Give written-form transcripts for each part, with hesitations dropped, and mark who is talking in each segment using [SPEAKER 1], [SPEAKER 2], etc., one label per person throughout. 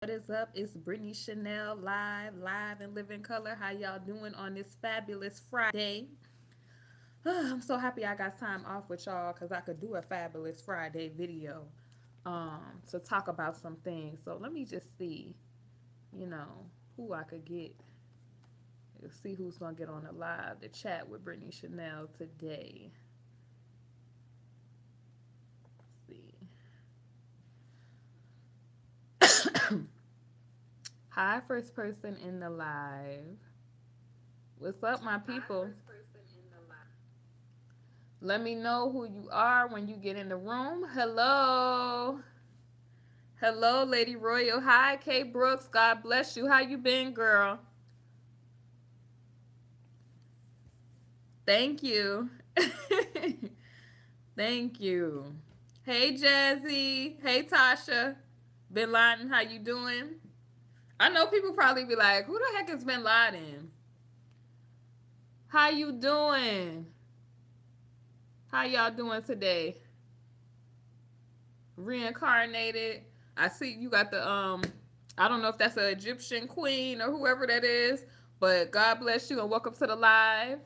[SPEAKER 1] What is up? It's BritneyChanel live and living color. How y'all doing on this fabulous Friday? I'm so happy I got time off with y'all because I could do a fabulous Friday video to talk about some things. So let me just see, you know, who I could get. Let's see who's gonna get on the live to chat with BritneyChanel today. Let's see. Hi, first person in the live. What's up, my people? Let me know who you are when you get in the room. Hello. Hello, Lady Royal. Hi, Kay Brooks. God bless you. How you been, girl? Thank you. Thank you. Hey, Jazzy. Hey, Tasha. Bin Laden, how you doing? I know people probably be like, who the heck is Bin Laden? How you doing? How y'all doing today? Reincarnated. I see you got the I don't know if that's an Egyptian queen or whoever that is, but God bless you and welcome to the live.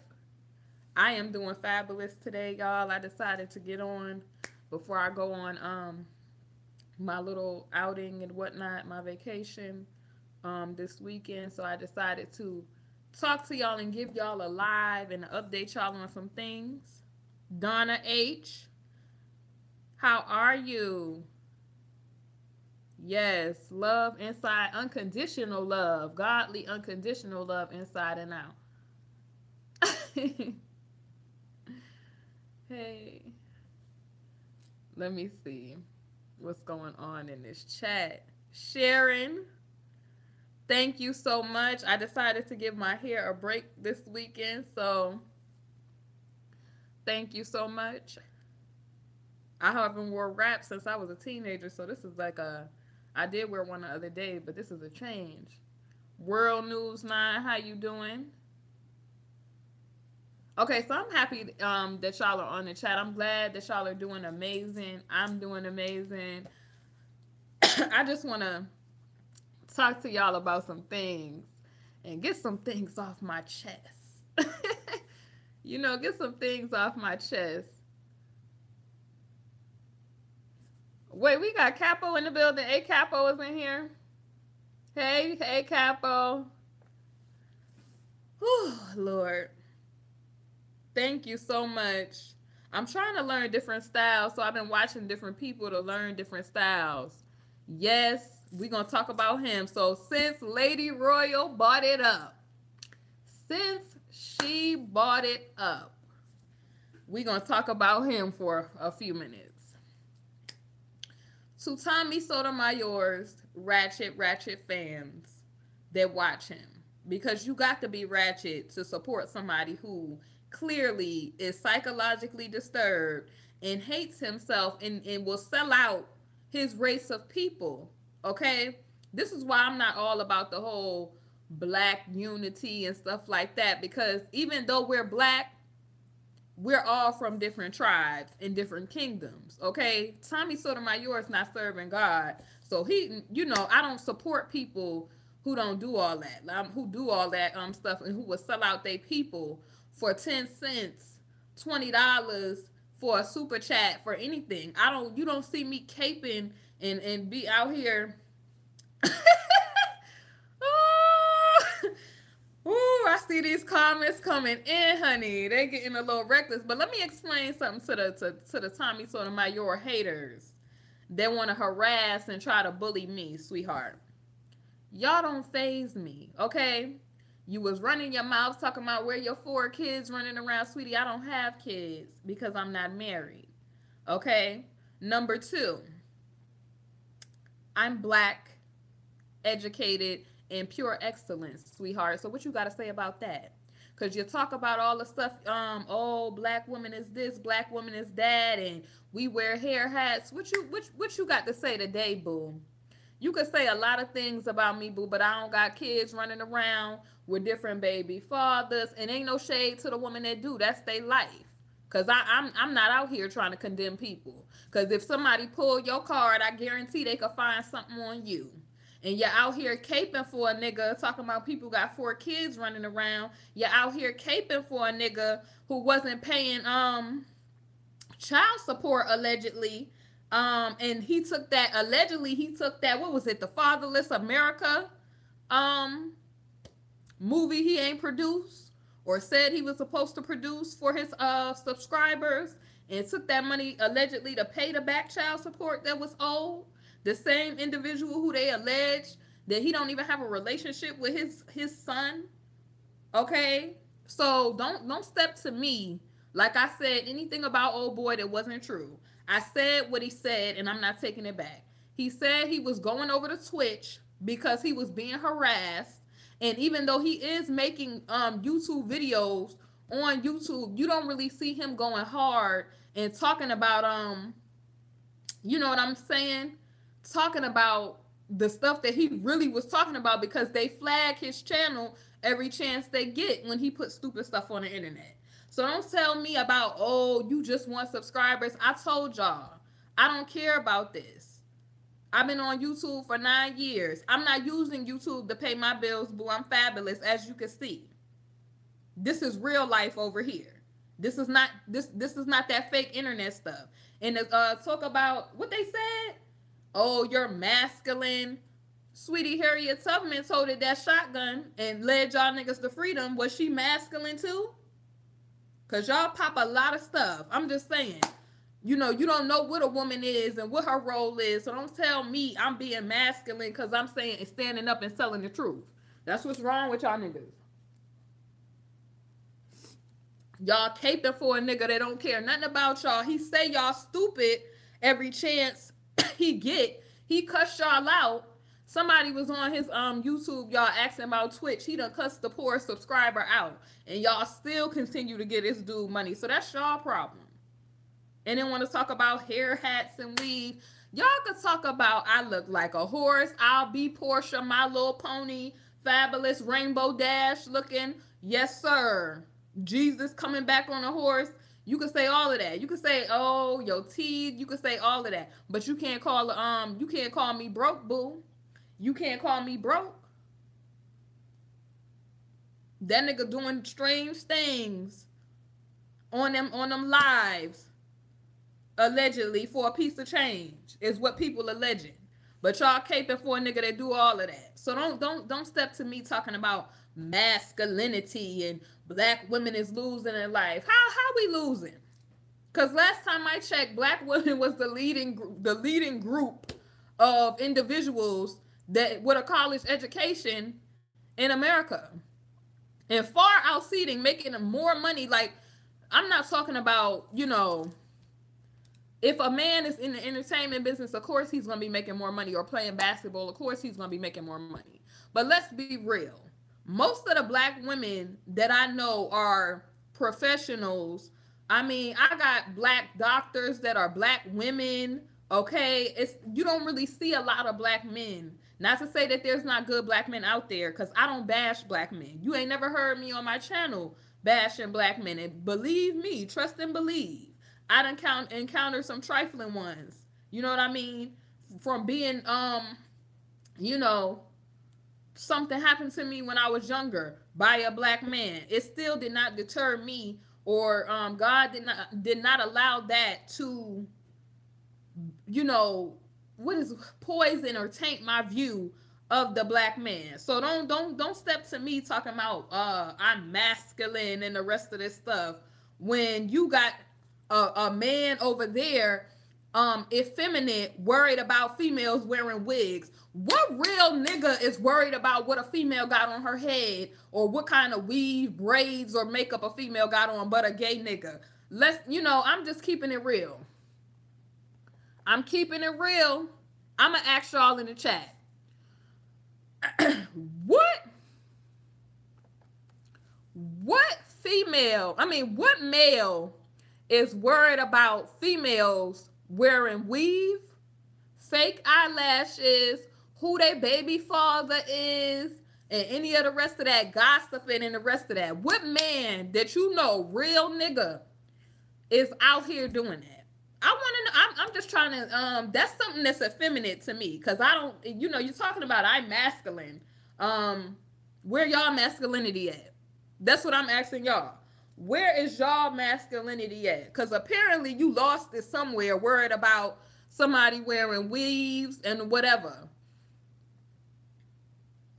[SPEAKER 1] I am doing fabulous today, y'all. I decided to get on before I go on my little outing and whatnot, my vacation this weekend. So I decided to talk to y'all and give y'all a live and update y'all on some things. Donna H, how are you? Yes, love inside, unconditional love, godly unconditional love inside and out. Hey, let me see what's going on in this chat. Sharon, thank you so much. I decided to give my hair a break this weekend, so thank you so much. I haven't wore wraps since I was a teenager, so this is like I did wear one the other day, but this is a change. World News 9, how you doing? Okay, so I'm happy that y'all are on the chat. I'm glad that y'all are doing amazing. I'm doing amazing. I just want to talk to y'all about some things and get some things off my chest. Get some things off my chest. Wait, we got Capo in the building. A Capo is in here. Hey, Capo. Whew, Lord. Thank you so much. I'm trying to learn different styles, so I've been watching different people to learn different styles. Yes, we're going to talk about him. So since Lady Royal bought it up, we're going to talk about him for a few minutes. To Tommy Sotomayor's ratchet fans that watch him, because you got to be ratchet to support somebody who clearly is psychologically disturbed and hates himself and will sell out his race of people. Okay? This is why I'm not all about the whole black unity and stuff like that, because even though we're black, we're all from different tribes and different kingdoms. Okay? Tommy Sotomayor is not serving God. So I don't support people who don't do all that, who do all that stuff and who will sell out their people for 10 cents, $20 for a super chat for anything. You don't see me caping and be out here. Ooh, I see these comments coming in, honey. They getting a little reckless. But let me explain something to the Tommy Sotomayor haters that want to harass and try to bully me, sweetheart. Y'all don't faze me, okay? You was running your mouth talking about where your 4 kids running around, sweetie. I don't have kids because I'm not married, okay? Number 2, I'm black, educated, and pure excellence, sweetheart. So what you got to say about that? Because you talk about all the stuff, black woman is this, black woman is that, and we wear hair hats. What you got to say today, boo? You could say a lot of things about me, boo, but I don't got kids running around with different baby fathers, and ain't no shade to the woman that do. That's their life. Because I'm not out here trying to condemn people. Because if somebody pull your card, I guarantee they could find something on you. And you're out here caping for a nigga, talking about people got 4 kids running around. You're out here caping for a nigga who wasn't paying child support allegedly. And he took that, allegedly he took that, what was it, the Fatherless America movie he ain't produced or said he was supposed to produce for his subscribers, and took that money allegedly to pay the back child support that was owed. The same individual who they allege that he don't even have a relationship with his son. Okay? So don't step to me like I said anything about old boy that wasn't true. I said what he said, and I'm not taking it back. He said he was going over to Twitch because he was being harassed. And even though he is making YouTube videos on YouTube, you don't really see him going hard and talking about you know what I'm saying? Talking about the stuff that he really was talking about, because they flag his channel every chance they get when he puts stupid stuff on the internet. So don't tell me about, oh, you just want subscribers. I told y'all, I don't care about this. I've been on YouTube for 9 years. I'm not using YouTube to pay my bills, boo. I'm fabulous, as you can see. This is real life over here. This is not that fake internet stuff. And talk about what they said. Oh, you're masculine. Sweetie Harriet Tubman told it that shotgun and led y'all niggas to freedom. Was she masculine too? Because y'all pop a lot of stuff. I'm just saying. You know, you don't know what a woman is and what her role is. So don't tell me I'm being masculine because I'm saying and standing up and telling the truth. That's what's wrong with y'all niggas. Y'all caping for a nigga that don't care nothing about y'all. He say y'all stupid every chance he get. He cuss y'all out. Somebody was on his YouTube, y'all asking about Twitch. He done cussed the poor subscriber out. And y'all still continue to get this dude money. So that's y'all problem. And then want to talk about hair, hats, and weave. Y'all could talk about I look like a horse. I'll be Portia, My Little Pony, fabulous Rainbow Dash looking. Yes, sir. Jesus coming back on a horse. You could say all of that. You could say, oh, your teeth. You could say all of that. But you can't call me broke, boo. You can't call me broke. That nigga doing strange things on them lives, allegedly, for a piece of change, is what people alleging. But y'all caping for a nigga that do all of that. So don't step to me talking about masculinity and black women is losing in life. How we losing? Because last time I checked, black women was the leading group of individuals that with a college education in America, and far outseating, making them more money. Like, I'm not talking about, you know, if a man is in the entertainment business, of course he's going to be making more money, or playing basketball, of course he's going to be making more money. But let's be real. Most of the black women that I know are professionals. I mean, I got black doctors that are black women, okay? You don't really see a lot of black men. Not to say that there's not good black men out there, because I don't bash black men. You ain't never heard me on my channel bashing black men. And believe me, trust and believe, I done encountered some trifling ones. You know what I mean? From being, you know, something happened to me when I was younger by a black man. It still did not deter me, or God did not allow that to, you know, what is poison or taint my view of the black man. So don't step to me talking about I'm masculine and the rest of this stuff when you got a man over there effeminate, worried about females wearing wigs. What real nigga is worried about what a female got on her head, or what kind of weave, braids, or makeup a female got on, but a gay nigga? I'm just keeping it real. I'm keeping it real. I'm going to ask y'all in the chat. What male is worried about females wearing weave, fake eyelashes, who their baby father is, and any of the rest of that gossiping and the rest of that? What man that you know, real nigga, is out here doing that? I want to know. I'm just trying to. That's something that's effeminate to me because I don't. You know, you're talking about I'm masculine. Where y'all masculinity at? That's what I'm asking y'all. Where is y'all masculinity at? Because apparently you lost it somewhere, worried about somebody wearing weaves and whatever.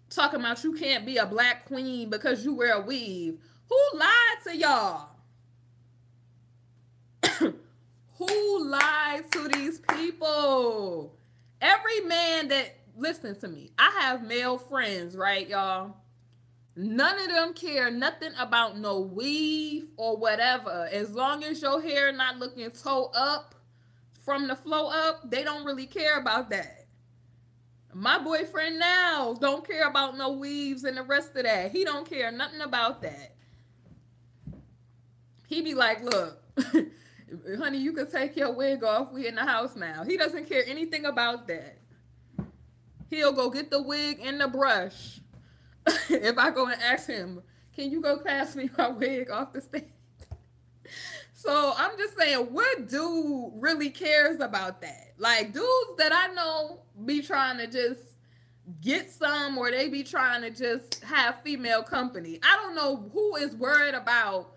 [SPEAKER 1] Talking about you can't be a black queen because you wear a weave. Who lied to y'all? Who lied to these people? Every man that, listen to me, I have male friends, right, y'all? None of them care nothing about no weave or whatever. As long as your hair not looking toe up from the flow up, they don't really care about that. My boyfriend now don't care about no weaves and the rest of that. He don't care nothing about that. He be like, look, honey, you can take your wig off. We in the house now. He doesn't care anything about that. He'll go get the wig and the brush. If I go and ask him, can you go pass me my wig off the stage? So I'm just saying, what dude really cares about that? Like, dudes that I know be trying to just get some, or they be trying to just have female company. I don't know who is worried about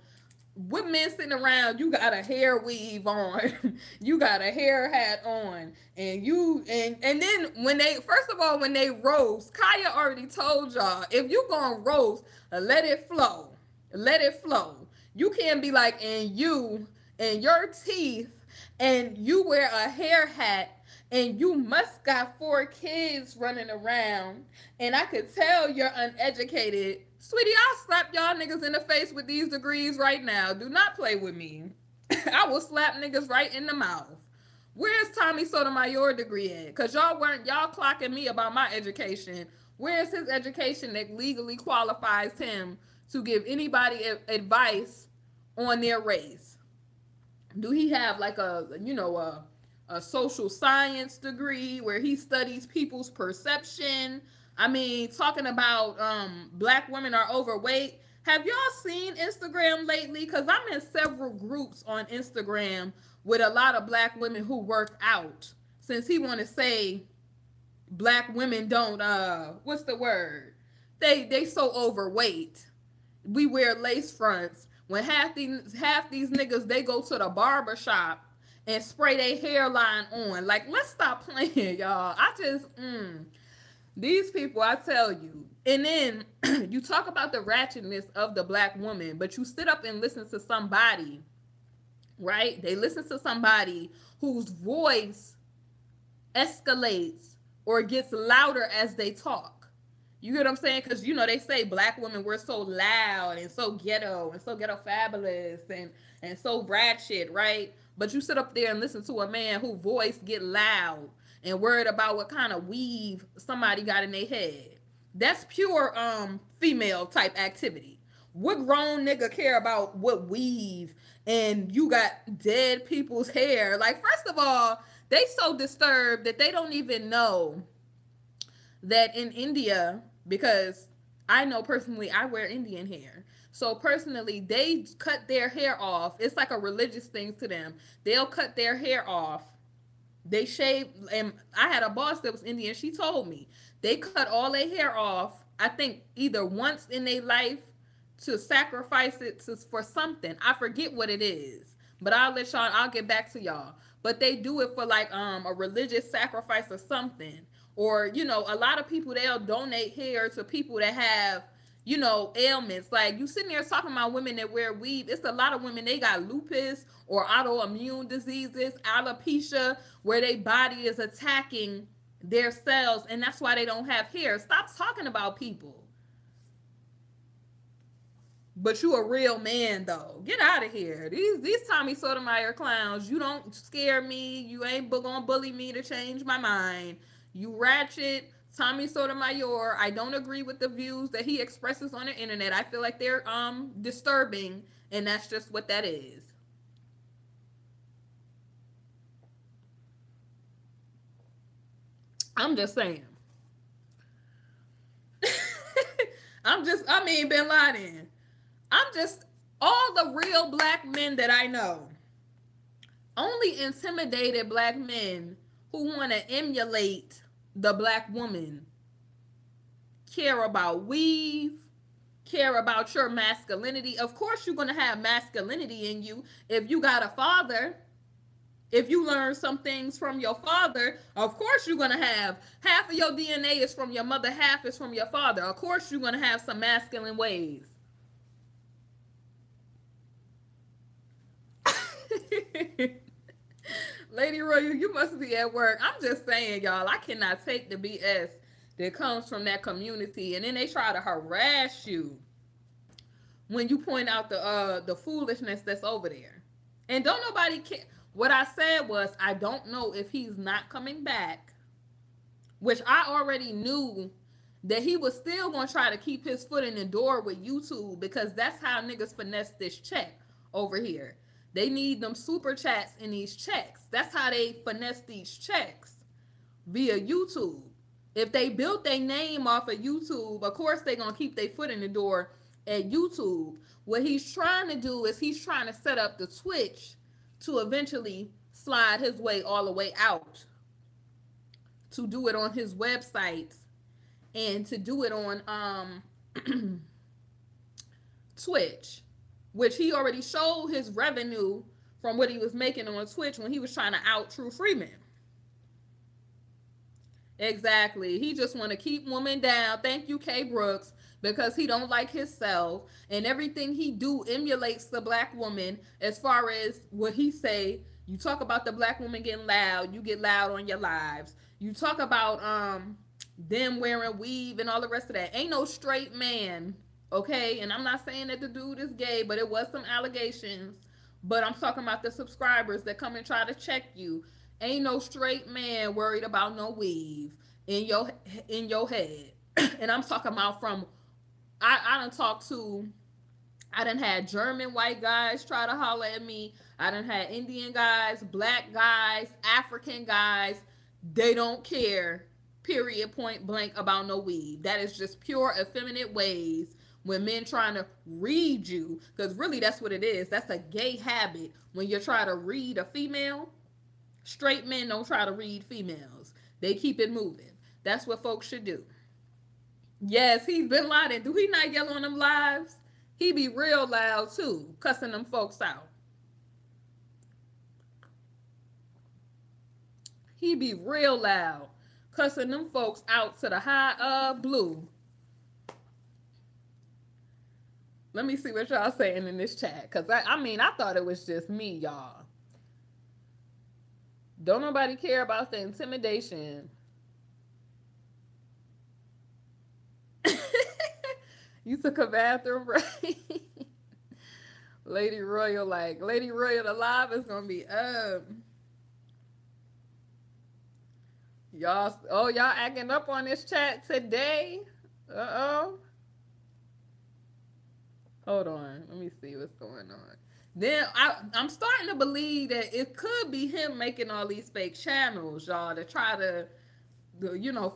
[SPEAKER 1] what men sitting around. You got a hair weave on, you got a hair hat on, and you and then when they, first of all, when they roast, Kaya already told y'all, if you gonna roast, let it flow. Let it flow. You can't be like, and you and your teeth, and you wear a hair hat, and you must got 4 kids running around, and I could tell you're uneducated. Sweetie, I'll slap y'all niggas in the face with these degrees right now. Do not play with me. I will slap niggas right in the mouth. Where's Tommy Sotomayor degree at? Because y'all clocking me about my education. Where's his education that legally qualifies him to give anybody advice on their race? Do he have like a social science degree where he studies people's perception? I mean, talking about black women are overweight. Have y'all seen Instagram lately? Because I'm in several groups on Instagram with a lot of black women who work out. Since he want to say black women don't, what's the word? They so overweight. We wear lace fronts. When half these niggas, they go to the barber shop and spray their hairline on. Like, let's stop playing, y'all. I just, these people, I tell you. And then you talk about the ratchetness of the black woman, but you sit up and listen to somebody, right? They listen to somebody whose voice escalates or gets louder as they talk. You get what I'm saying? Because, they say black women, we're so loud and so ghetto fabulous and so ratchet, right? But you sit up there and listen to a man whose voice get loud and worried about what kind of weave somebody got in their head. That's pure female type activity. What grown nigga care about what weave and you got dead people's hair? Like, first of all, they so disturbed that they don't even know that in India, because I know personally I wear Indian hair. So personally, they cut their hair off. It's like a religious thing to them. They'll cut their hair off. They shave, and I had a boss that was Indian. She told me they cut all their hair off, I think either once in their life to sacrifice it for something. I forget what it is, but I'll get back to y'all. But they do it for like a religious sacrifice or something. Or, a lot of people, they'll donate hair to people that have, ailments. Like, you sitting there talking about women that wear weave. It's a lot of women, they got lupus or autoimmune diseases, alopecia, where their body is attacking their cells, and that's why they don't have hair. Stop talking about people. But you a real man, though. Get out of here. These Tommy Sotomayor clowns, you don't scare me. You ain't gonna bully me to change my mind. You ratchet Tommy Sotomayor. I don't agree with the views that he expresses on the internet. I feel like they're disturbing, and that's just what that is. I'm just saying. Bin Laden. All the real black men that I know, Only intimidated black men who want to emulate the black woman care about weave, care about your masculinity. Of course, you're going to have masculinity in you if you got a father. If you learn some things from your father, of course you're going to have half of your DNA is from your mother, half is from your father. Of course, you're going to have some masculine ways. Lady Royal, you must be at work. I'm just saying, y'all, I cannot take the BS that comes from that community, and then they try to harass you when you point out the foolishness that's over there. And don't nobody care. What I said was, I don't know if he's not coming back, which I already knew that he was still going to try to keep his foot in the door with YouTube, because that's how niggas finesse this check over here. They need them super chats in these checks. That's how they finesse these checks, via YouTube. If they built their name off of YouTube, of course they're going to keep their foot in the door at YouTube. What he's trying to do is he's trying to set up the Twitch to eventually slide his way all the way out, to do it on his website and to do it on Twitch, which he already showed his revenue from what he was making on Twitch when he was trying to out True Freeman. Exactly. He just want to keep women down. Thank you, K. Brooks, because he don't like himself, and everything he do emulates the black woman. As far as what he say, you talk about the black woman getting loud, you get loud on your lives. You talk about them wearing weave and all the rest of that. Ain't no straight man, okay? And I'm not saying that the dude is gay, but it was some allegations. But I'm talking about the subscribers that come and try to check you. Ain't no straight man worried about no weave in your head. And I'm talking about from, I done had German white guys try to holler at me. I done had Indian guys, black guys, African guys. They don't care, period, point blank, about no weave. That is just pure effeminate ways when men trying to read you. Because really that's what it is. That's a gay habit when you're trying to read a female. Straight men don't try to read females. They keep it moving. That's what folks should do. Yes, he's Bin Laden. Do he not yell on them lives? He be real loud too, cussing them folks out. He be real loud, cussing them folks out to the high blue. Let me see what y'all saying in this chat, because I thought it was just me, y'all. Don't nobody care about the intimidation. You took a bathroom break. Lady Royal, the live is gonna be up. Y'all acting up on this chat today. Hold on, let me see what's going on. Then I'm starting to believe that it could be him making all these fake channels, y'all, to try to,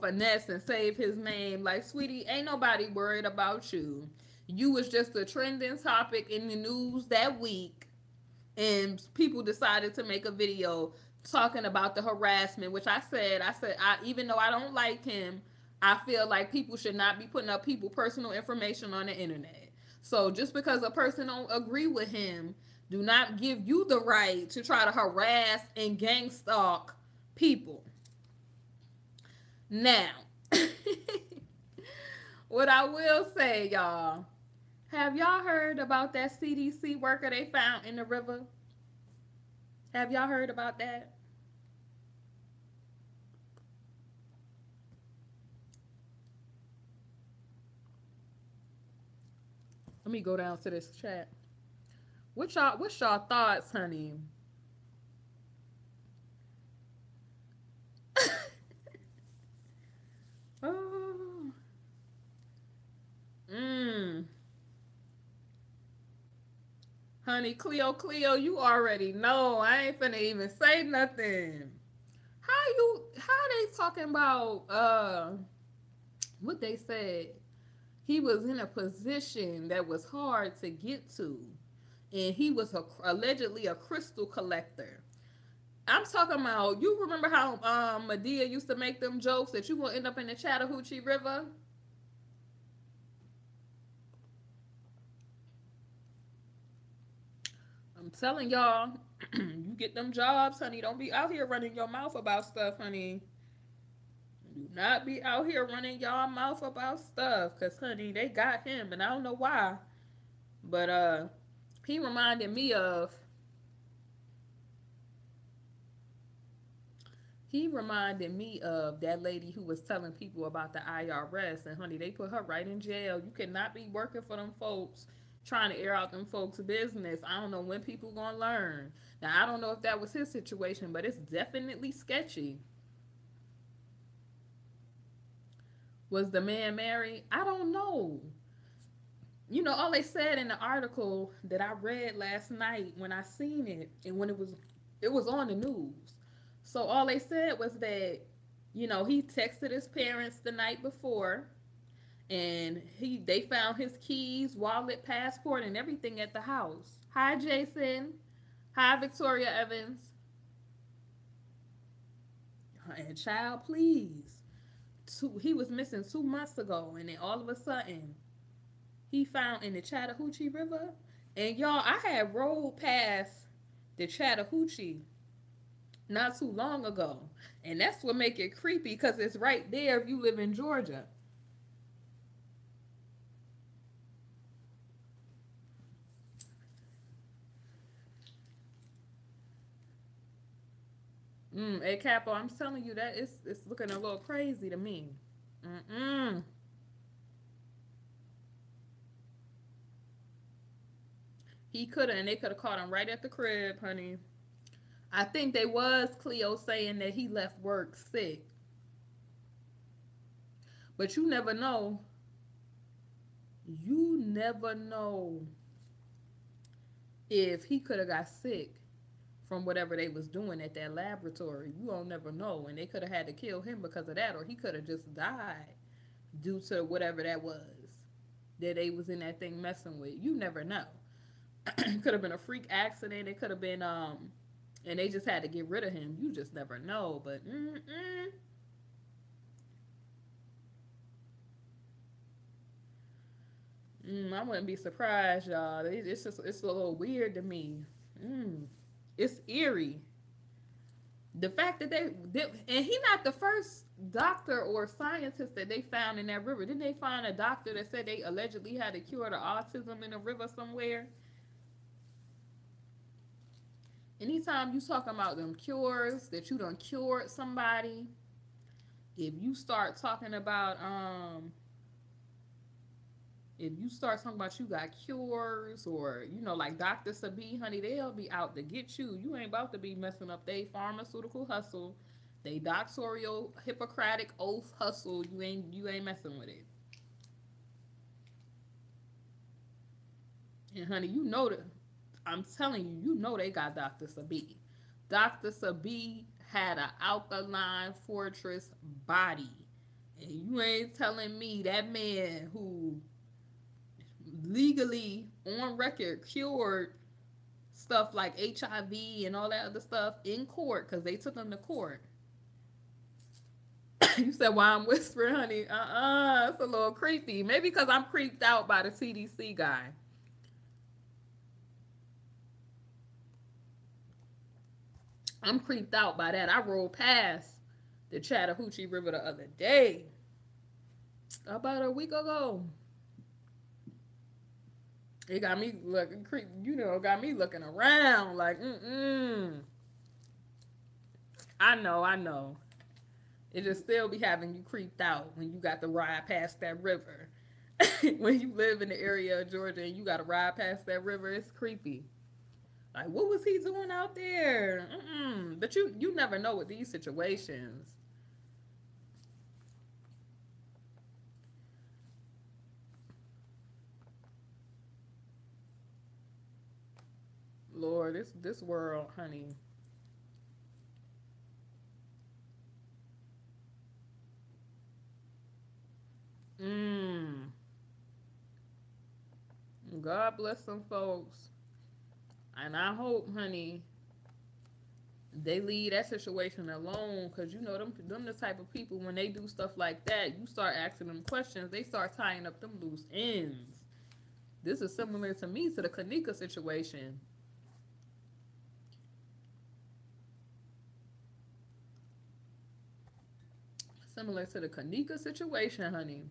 [SPEAKER 1] finesse and save his name. Like, sweetie, ain't nobody worried about you. You was just a trending topic in the news that week, and people decided to make a video talking about the harassment, which I said, even though I don't like him, I feel like people should not be putting up people's personal information on the internet. So just because a person don't agree with him, do not give you the right to try to harass and gang stalk people. Now, what I will say, y'all, have y'all heard about that CDC worker they found in the river? Have y'all heard about that? Let me go down to this chat. What's y'all thoughts, honey? Oh. Honey, Cleo, you already know. I ain't finna even say nothing. How they talking about what they said? He was in a position that was hard to get to, and he was allegedly a crystal collector. I'm talking about, you remember how Medea used to make them jokes that you gonna end up in the Chattahoochee River? I'm telling y'all, you get them jobs, honey. Don't be out here running your mouth about stuff, honey. Do not be out here running y'all mouth about stuff, cause honey, they got him, and I don't know why, but he reminded me of that lady who was telling people about the IRS, and honey, they put her right in jail. You cannot be working for them folks, trying to air out them folks' business. I don't know when people gonna learn. Now I don't know if that was his situation, but it's definitely sketchy. Was the man married? I don't know. You know, all they said in the article that I read last night when I seen it, and when it was on the news. So all they said was that, he texted his parents the night before, and they found his keys, wallet, passport, and everything at the house. Hi, Jason. Hi, Victoria Evans. And child, please. He was missing 2 months ago, and then all of a sudden, he found in the Chattahoochee River. And y'all, I had rolled past the Chattahoochee not too long ago, and that's what make it creepy, because it's right there if you live in Georgia. Hey Capo, I'm telling you that it's looking a little crazy to me. Mm-mm. He could have, and they could have caught him right at the crib, honey. I think they was Cleo saying that he left work sick, but you never know. You never know if he could have got sick from whatever they was doing at that laboratory. You don't never know, and they could have had to kill him because of that, or he could have just died due to whatever that was that they was in that thing messing with. You never know. It could have been a freak accident. It could have been and they just had to get rid of him. You just never know. But I wouldn't be surprised, y'all. It's a little weird to me. It's eerie. The fact that and he not the first doctor or scientist that they found in that river. Didn't they find a doctor that said they allegedly had a cure to autism in a river somewhere? Anytime you talking about them cures that you done cured somebody, if you start talking about you got cures, or like Dr. Sabi, honey, they'll be out to get you. You ain't about to be messing up they pharmaceutical hustle, they doctorial Hippocratic oath hustle. You ain't messing with it. And honey, I'm telling you, they got Dr. Sabi. Dr. Sabi had an alkaline fortress body. And you ain't telling me that man who legally on record cured stuff like HIV and all that other stuff in court, because they took him to court. You said why I'm whispering, honey? It's a little creepy. Maybe because I'm creeped out by the CDC guy. I'm creeped out by that. I rolled past the Chattahoochee River the other day, about a week ago. It got me looking got me looking around like, I know. It just still be having you creeped out when you got to ride past that river. When you live in the area of Georgia and you got to ride past that river, it's creepy. Like, what was he doing out there? But you never know with these situations. Lord, this world, honey. God bless some folks. And I hope, honey, They leave that situation alone because you know them the type of people when they do stuff like that, you start asking them questions, they start tying up them loose ends. This is similar to me to the Kanika situation. Similar to the Kanika situation, honey.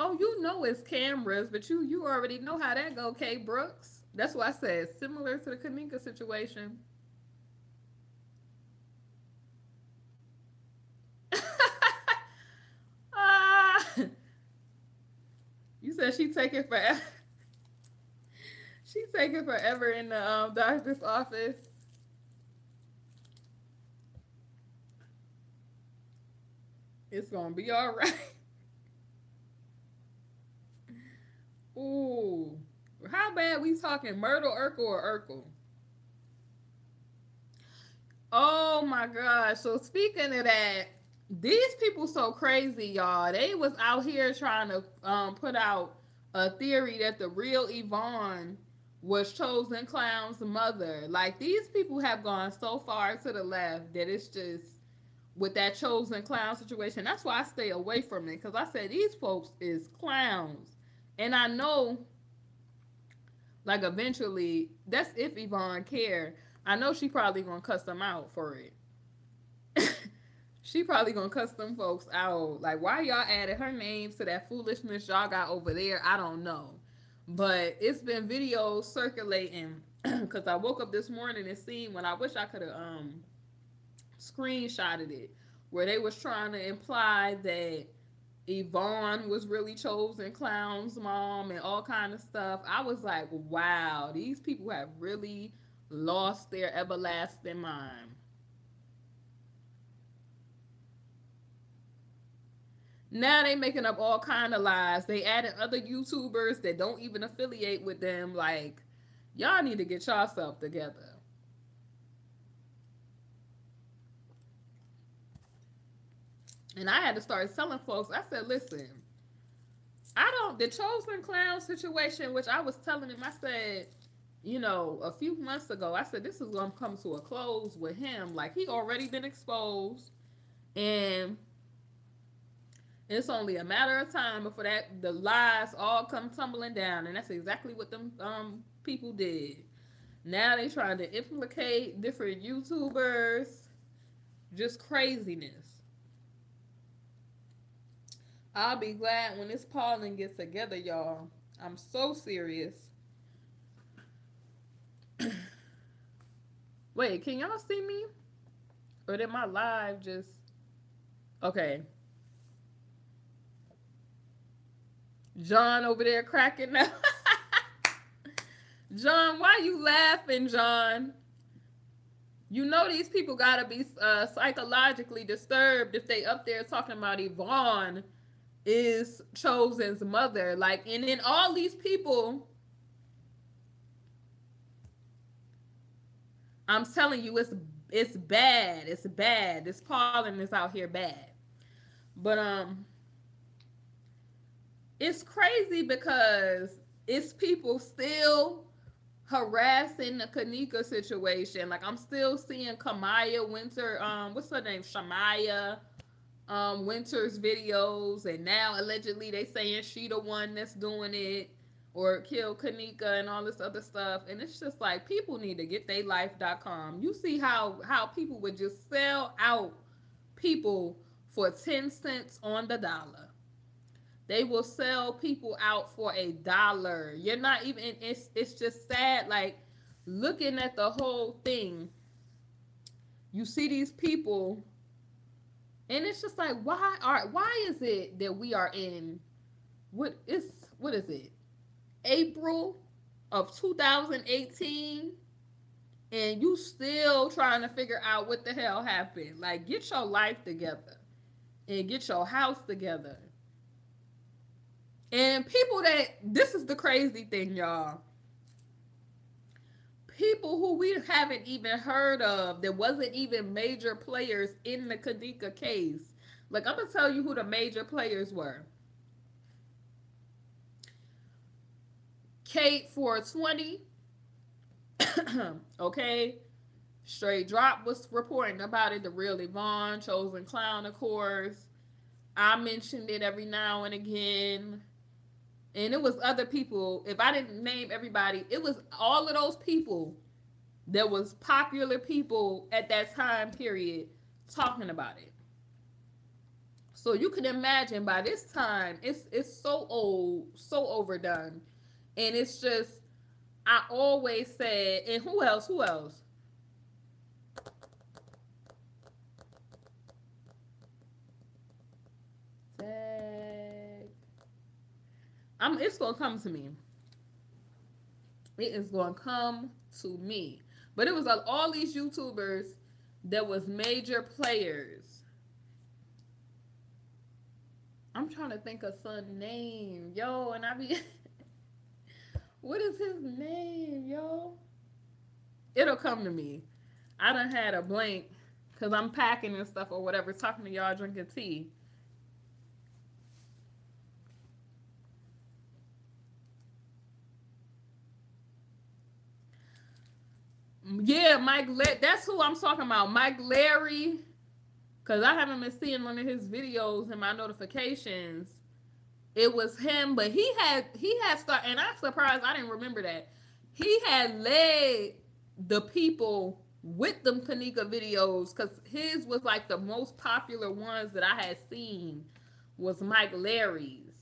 [SPEAKER 1] Oh, you know it's cameras, but you already know how that go, K Brooks. That's why I said similar to the Kanika situation. Ah, you said she taking forever. She taking forever in the doctor's office. It's gonna be all right. Ooh, how bad we talking? Myrtle, Urkel, or Urkel? Oh my gosh! So speaking of that, these people so crazy, y'all. They was out here trying to put out a theory that the real Yvonne was Chosen Clown's mother. Like these people have gone so far to the left that it's just with that Chosen Clown situation. That's why I stay away from it because I said these folks is clowns, and I know like eventually that's if Yvonne care. I know she probably gonna cuss them out for it. She probably gonna cuss them folks out. Like, why y'all added her name to that foolishness y'all got over there? I don't know. But it's been videos circulating because I woke up this morning and seen when I wish I could have screenshotted it where they was trying to imply that Yvonne was really Chosen Clown's mom and all kind of stuff. I was like, wow, these people have really lost their everlasting mind. Now they making up all kind of lies. They added other YouTubers that don't even affiliate with them. Like, y'all need to get yourself together. And I had to start telling folks, I said, listen, I don't, the Chosen Clown situation, which I was telling him, I said, you know, a few months ago, I said, this is going to come to a close with him. Like, he already been exposed. And it's only a matter of time before that the lies all come tumbling down, and that's exactly what them people did. Now they trying to implicate different YouTubers, just craziness. I'll be glad when this polling gets together, y'all. I'm so serious. Wait, can y'all see me? Or did my live just... Okay. John over there cracking up. John, why you laughing, John? You know these people gotta be psychologically disturbed if they up there talking about Yvonne is Chosen's mother. Like, and then all these people, I'm telling you, it's bad. It's bad. This pollen is out here bad. But it's crazy because it's people still harassing the Kanika situation. Like, I'm still seeing Kamaya Winter, what's her name? Shamaya Winter's videos, and now allegedly they saying she the one that's doing it or killed Kanika and all this other stuff. And it's just like, people need to get their life.com. You see how people would just sell out people for 10 cents on the dollar. They will sell people out for $1. You're not even, it's just sad. Like, looking at the whole thing, you see these people, and it's just like, why is it that we are in, what is it? April of 2018, and you still trying to figure out what the hell happened. Like, get your life together and get your house together. And people this is the crazy thing, y'all. People who we haven't even heard of, that wasn't even major players in the Kanika case. Like, I'm gonna tell you who the major players were. Kate 420, okay. Straight Drop was reporting about it. The Real Yvonne, Chosen Clown, of course. I mentioned it every now and again. And it was other people. If I didn't name everybody, it was all of those people that was popular people at that time period talking about it. So you can imagine by this time, it's so old, so overdone. And it's just, I always said, and who else? Who else? Tag. It's gonna come to me. It is gonna come to me. But it was all these YouTubers that was major players. I'm trying to think of some name, yo, and I be what is his name, yo? It'll come to me. I done had a blank because I'm packing and stuff or whatever, talking to y'all, drinking tea. Yeah, that's who I'm talking about. Mike Larry. Because I haven't been seeing one of his videos in my notifications. It was him, but he had started, and I'm surprised I didn't remember that. He had led the people with them Kanika videos because his was like the most popular ones that I had seen was Mike Larry's.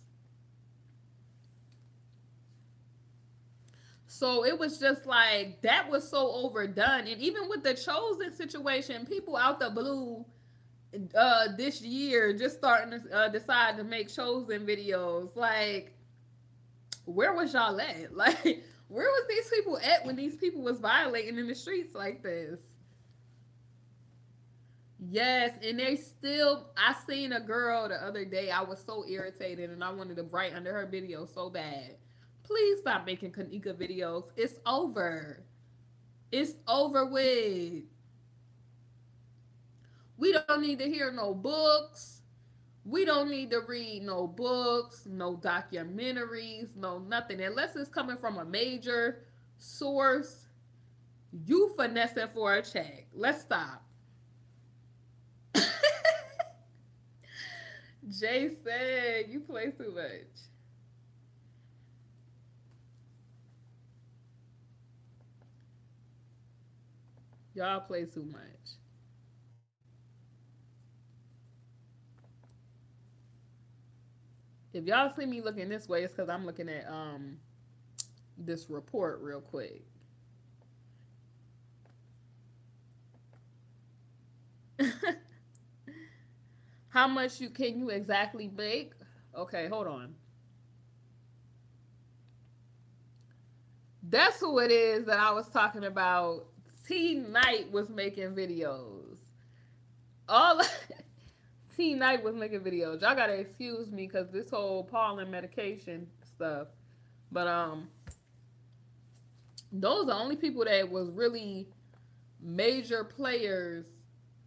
[SPEAKER 1] So it was just like that was so overdone, and even with the Chosen situation, people out the blue this year just starting to decide to make Chosen videos. Like, where was y'all at? Like, where was these people at when these people was violating in the streets like this? Yes, and they still. I seen a girl the other day. I was so irritated, and I wanted to write under her video so bad. Please stop making Kanika videos. It's over. It's over with. We don't need to hear no books. We don't need to read no books, no documentaries, no nothing. Unless it's coming from a major source, you finessing for a check. Let's stop. Jay said, you play too much. Y'all play too much. If y'all see me looking this way, it's because I'm looking at this report real quick. How much can you exactly bake? Okay, hold on. That's who it is that I was talking about. T Knight was making videos. All T Knight was making videos. Y'all gotta excuse me because this whole pollen medication stuff. But those are the only people that was really major players,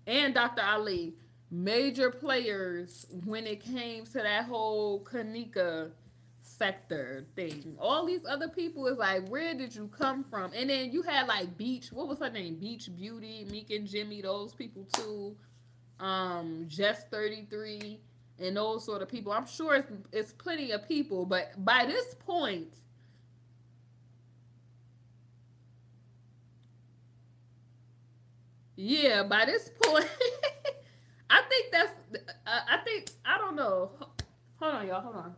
[SPEAKER 1] and Dr. Ali, major players when it came to that whole Kanika sector thing. All these other people is like, where did you come from? And then you had like Beach, what was her name? Beach Beauty, Meek and Jimmy, those people too. Just 33 and those sort of people. I'm sure it's plenty of people, but by this point, yeah, by this point, I think that's, I think, I don't know. Hold on, y'all, hold on.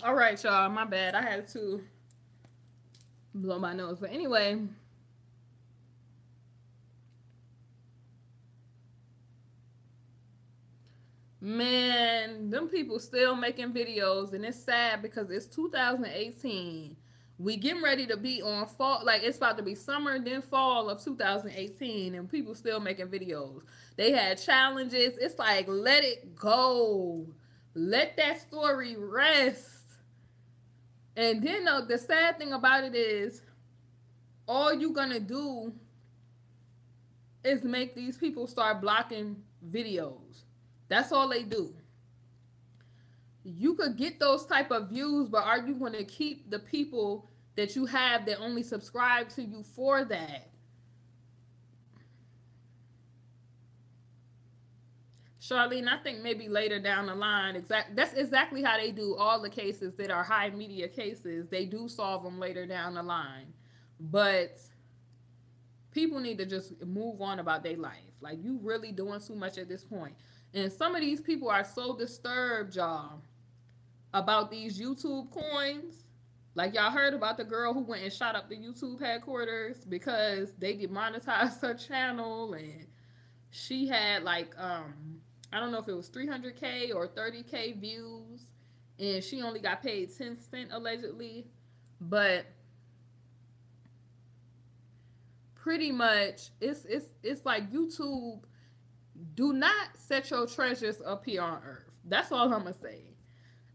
[SPEAKER 1] All right, y'all. My bad. I had to blow my nose. But anyway, man, them people still making videos, and it's sad because it's 2018. We getting ready to be on fall, like it's about to be summer, then fall of 2018, and people still making videos. They had challenges. It's like, let it go. Let that story rest. And then the sad thing about it is, all you gonna do is make these people start blocking videos. That's all they do. You could get those type of views, but are you going to keep the people that you have that only subscribe to you for that? Charlene, I think maybe later down the line, that's exactly how they do all the cases that are high media cases. They do solve them later down the line. But people need to just move on about their life. Like, you really doing too much at this point. And some of these people are so disturbed, y'all, about these YouTube coins. Like, y'all heard about the girl who went and shot up the YouTube headquarters because they demonetized her channel, and she had like, I don't know if it was 300K or 30K views, and she only got paid 10 cents allegedly. But pretty much, it's like YouTube, do not set your treasures up here on earth. That's all I'm gonna say.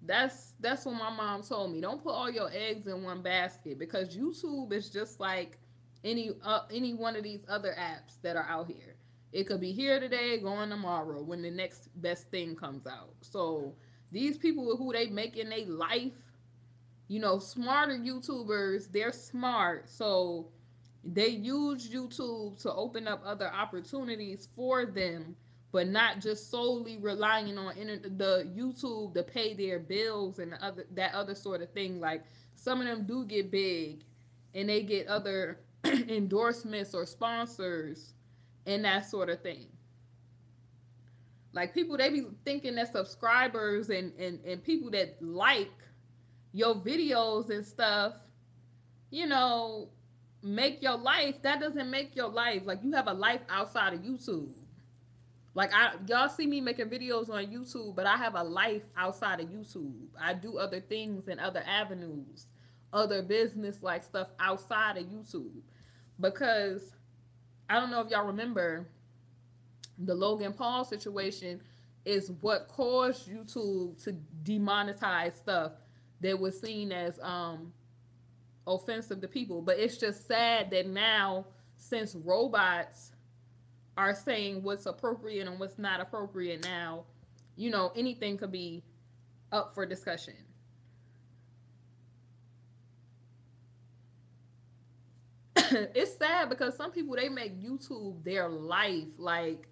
[SPEAKER 1] That's what my mom told me. Don't put all your eggs in one basket, because YouTube is just like any one of these other apps that are out here. It could be here today, going tomorrow when the next best thing comes out. So these people who they make in their life, smarter YouTubers, they're smart. So they use YouTube to open up other opportunities for them, but not just solely relying on the YouTube to pay their bills and that other sort of thing. Like, some of them do get big, and they get other endorsements or sponsors and that sort of thing. Like, people, they be thinking that subscribers and people that like your videos and stuff, make your life. That doesn't make your life. Like, you have a life outside of YouTube. Like, y'all see me making videos on YouTube, but I have a life outside of YouTube. I do other things and other avenues, other business like stuff outside of YouTube. Because I don't know if y'all remember, the Logan Paul situation is what caused YouTube to demonetize stuff that was seen as offensive to people. But it's just sad that now, since robots are saying what's appropriate and what's not appropriate now, anything could be up for discussion. It's sad because some people, they make YouTube their life, like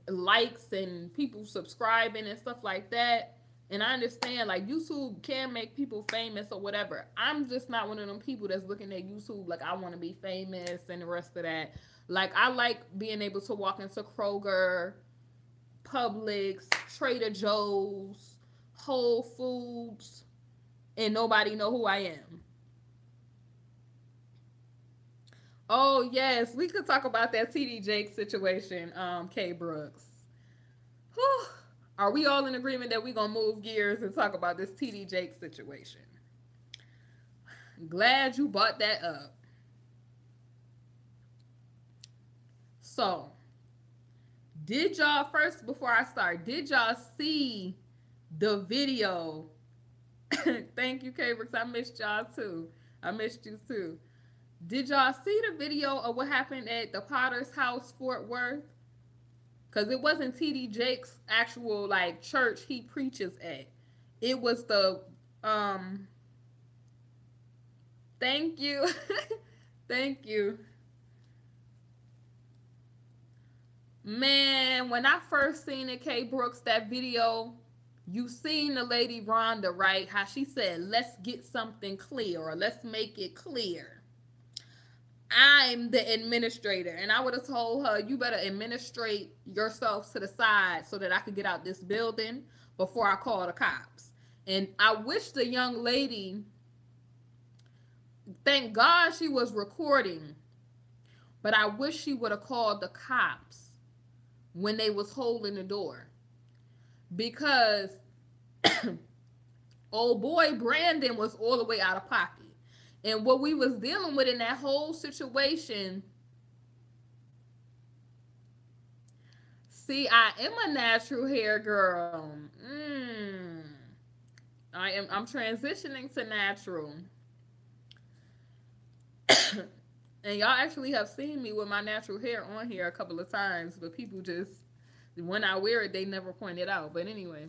[SPEAKER 1] likes and people subscribing and stuff like that. And I understand, like, YouTube can make people famous or whatever. I'm just not one of them people that's looking at YouTube like I want to be famous and the rest of that. Like, I like being able to walk into Kroger, Publix, Trader Joe's, Whole Foods, and nobody know who I am. Oh, yes, we could talk about that TD Jakes situation, K. Brooks. Whew. Are we all in agreement that we're going to move gears and talk about this TD Jakes situation? Glad you brought that up. So, did y'all, first, before I start, did y'all see the video? Thank you, K. Brooks. I missed y'all too. I missed you too. Did y'all see the video of what happened at the Potter's House, Fort Worth? Because it wasn't TD Jakes' actual, like, church he preaches at. It was the, thank you. Thank you. Man, when I first seen it, K. Brooks, that video, you seen the lady Rhonda, right? How she said, let's get something clear, or let's make it clear. I'm the administrator, and I would have told her, you better administrate yourself to the side so that I could get out this building before I call the cops. And I wish the young lady, thank God she was recording, but I wish she would have called the cops when they was holding the door. Because old boy Brandon was all the way out of pocket. And what we was dealing with in that whole situation, see, I am a natural hair girl. I'm transitioning to natural. And y'all actually have seen me with my natural hair on here a couple of times, but people just, when I wear it, they never point it out. But anyway,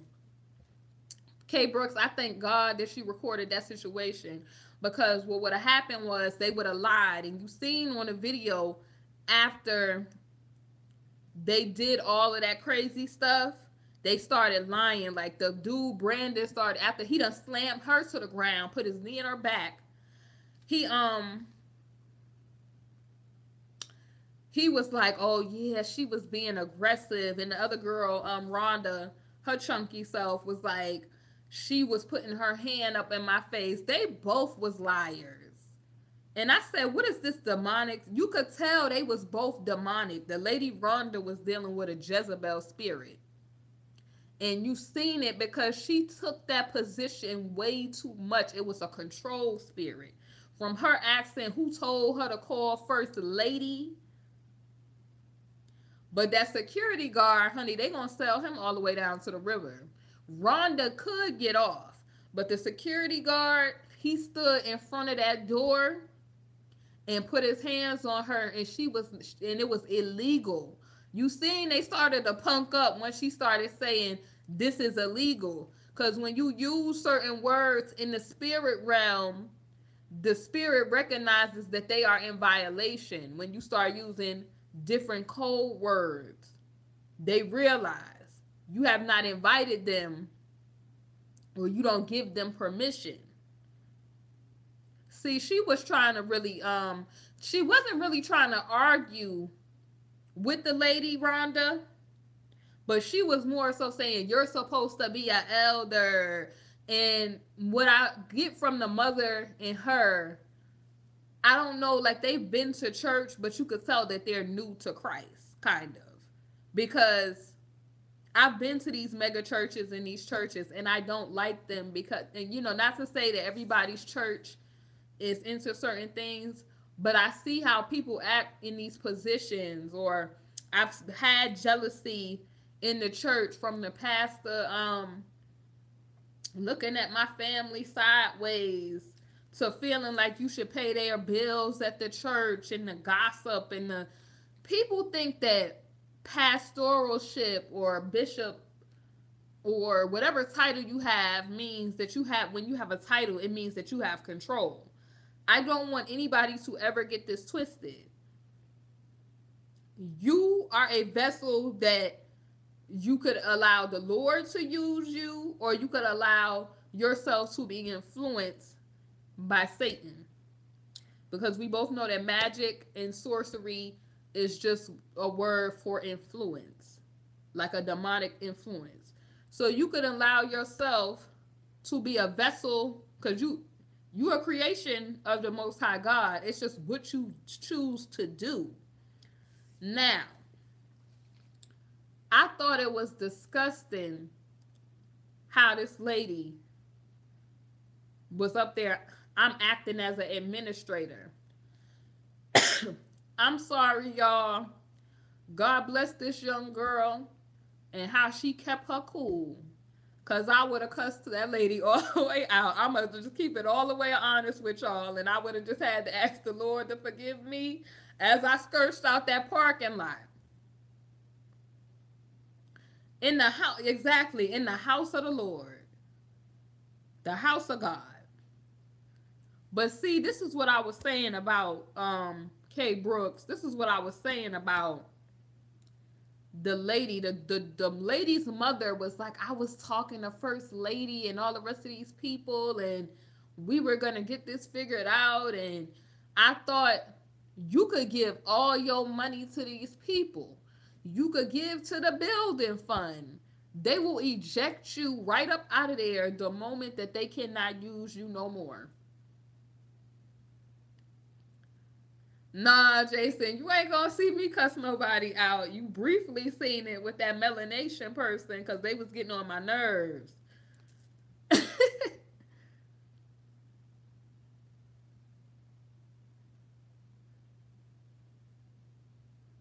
[SPEAKER 1] Kay Brooks, I thank God that she recorded that situation, because what would have happened was they would have lied. And you seen on the video after they did all of that crazy stuff, they started lying. Like the dude Brandon started, after he done slammed her to the ground, put his knee in her back. He was like, oh yeah, she was being aggressive. And the other girl, Rhonda, her chunky self, was like, she was putting her hand up in my face. They both was liars. And I said, what is this demonic? You could tell they was both demonic. The lady Rhonda was dealing with a Jezebel spirit. And you seen it because she took that position way too much. It was a control spirit. From her asking who told her to call first lady. But that security guard, honey, they gonna sell him all the way down to the river. Rhonda could get off, but the security guard, he stood in front of that door and put his hands on her, and it was illegal. You seen they started to punk up when she started saying this is illegal, because when you use certain words in the spirit realm, the spirit recognizes that they are in violation. When you start using different code words, they realize you have not invited them, or you don't give them permission. See, she was trying to really, she wasn't really trying to argue with the lady Rhonda, but she was more so saying, you're supposed to be an elder. And what I get from the mother and her, I don't know, like they've been to church, but you could tell that they're new to Christ, kind of. Because I've been to these mega churches and these churches, and I don't like them because, and you know, not to say that everybody's church is into certain things, but I see how people act in these positions, or I've had jealousy in the church from the pastor looking at my family sideways, to feeling like you should pay their bills at the church, and the gossip, and the people think that pastoralship or bishop or whatever title you have means that you have, when you have a title, it means that you have control. I don't want anybody to ever get this twisted. You are a vessel that you could allow the Lord to use you, or you could allow yourself to be influenced by Satan. Because we both know that magic and sorcery is just a word for influence, like a demonic influence. So you could allow yourself to be a vessel, because you're a creation of the Most High God. It's just what you choose to do. Now, I thought it was disgusting how this lady was up there. I'm acting as an administrator. I'm sorry, y'all. God bless this young girl and how she kept her cool. Because I would have cussed that lady all the way out. I'm going to just keep it all the way honest with y'all. And I would have just had to ask the Lord to forgive me as I skirted out that parking lot. In the house, exactly, in the house of the Lord. The house of God. But see, this is what I was saying about Kay Brooks. This is what I was saying about the lady. The lady's mother was like, I was talking to First Lady and all the rest of these people, and we were going to get this figured out. And I thought you could give all your money to these people. You could give to the building fund. They will eject you right up out of there the moment that they cannot use you no more. Nah, Jason, you ain't gonna see me cuss nobody out. You briefly seen it with that melanation person because they was getting on my nerves.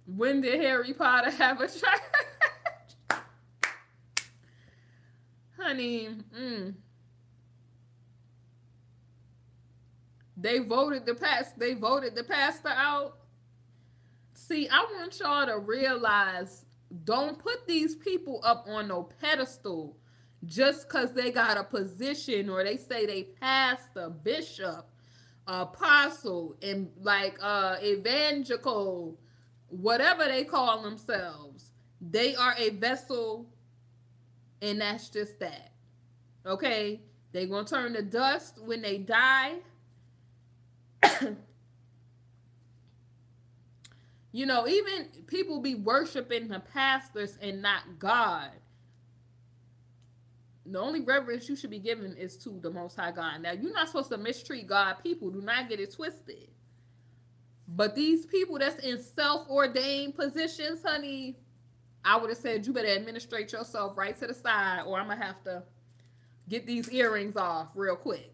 [SPEAKER 1] When did Harry Potter have a church? Honey, they voted the pastor out. See, I want y'all to realize, don't put these people up on no pedestal just because they got a position or they say they pastor, bishop, apostle, and like evangelical, whatever they call themselves. They are a vessel, and that's just that. Okay? They gonna turn to dust when they die. You know, even people be worshiping the pastors and not God. The only reverence you should be giving is to the Most High God. Now, you're not supposed to mistreat God people. Do not get it twisted. But these people that's in self-ordained positions, honey, I would have said you better administrate yourself right to the side, or I'm going to have to get these earrings off real quick.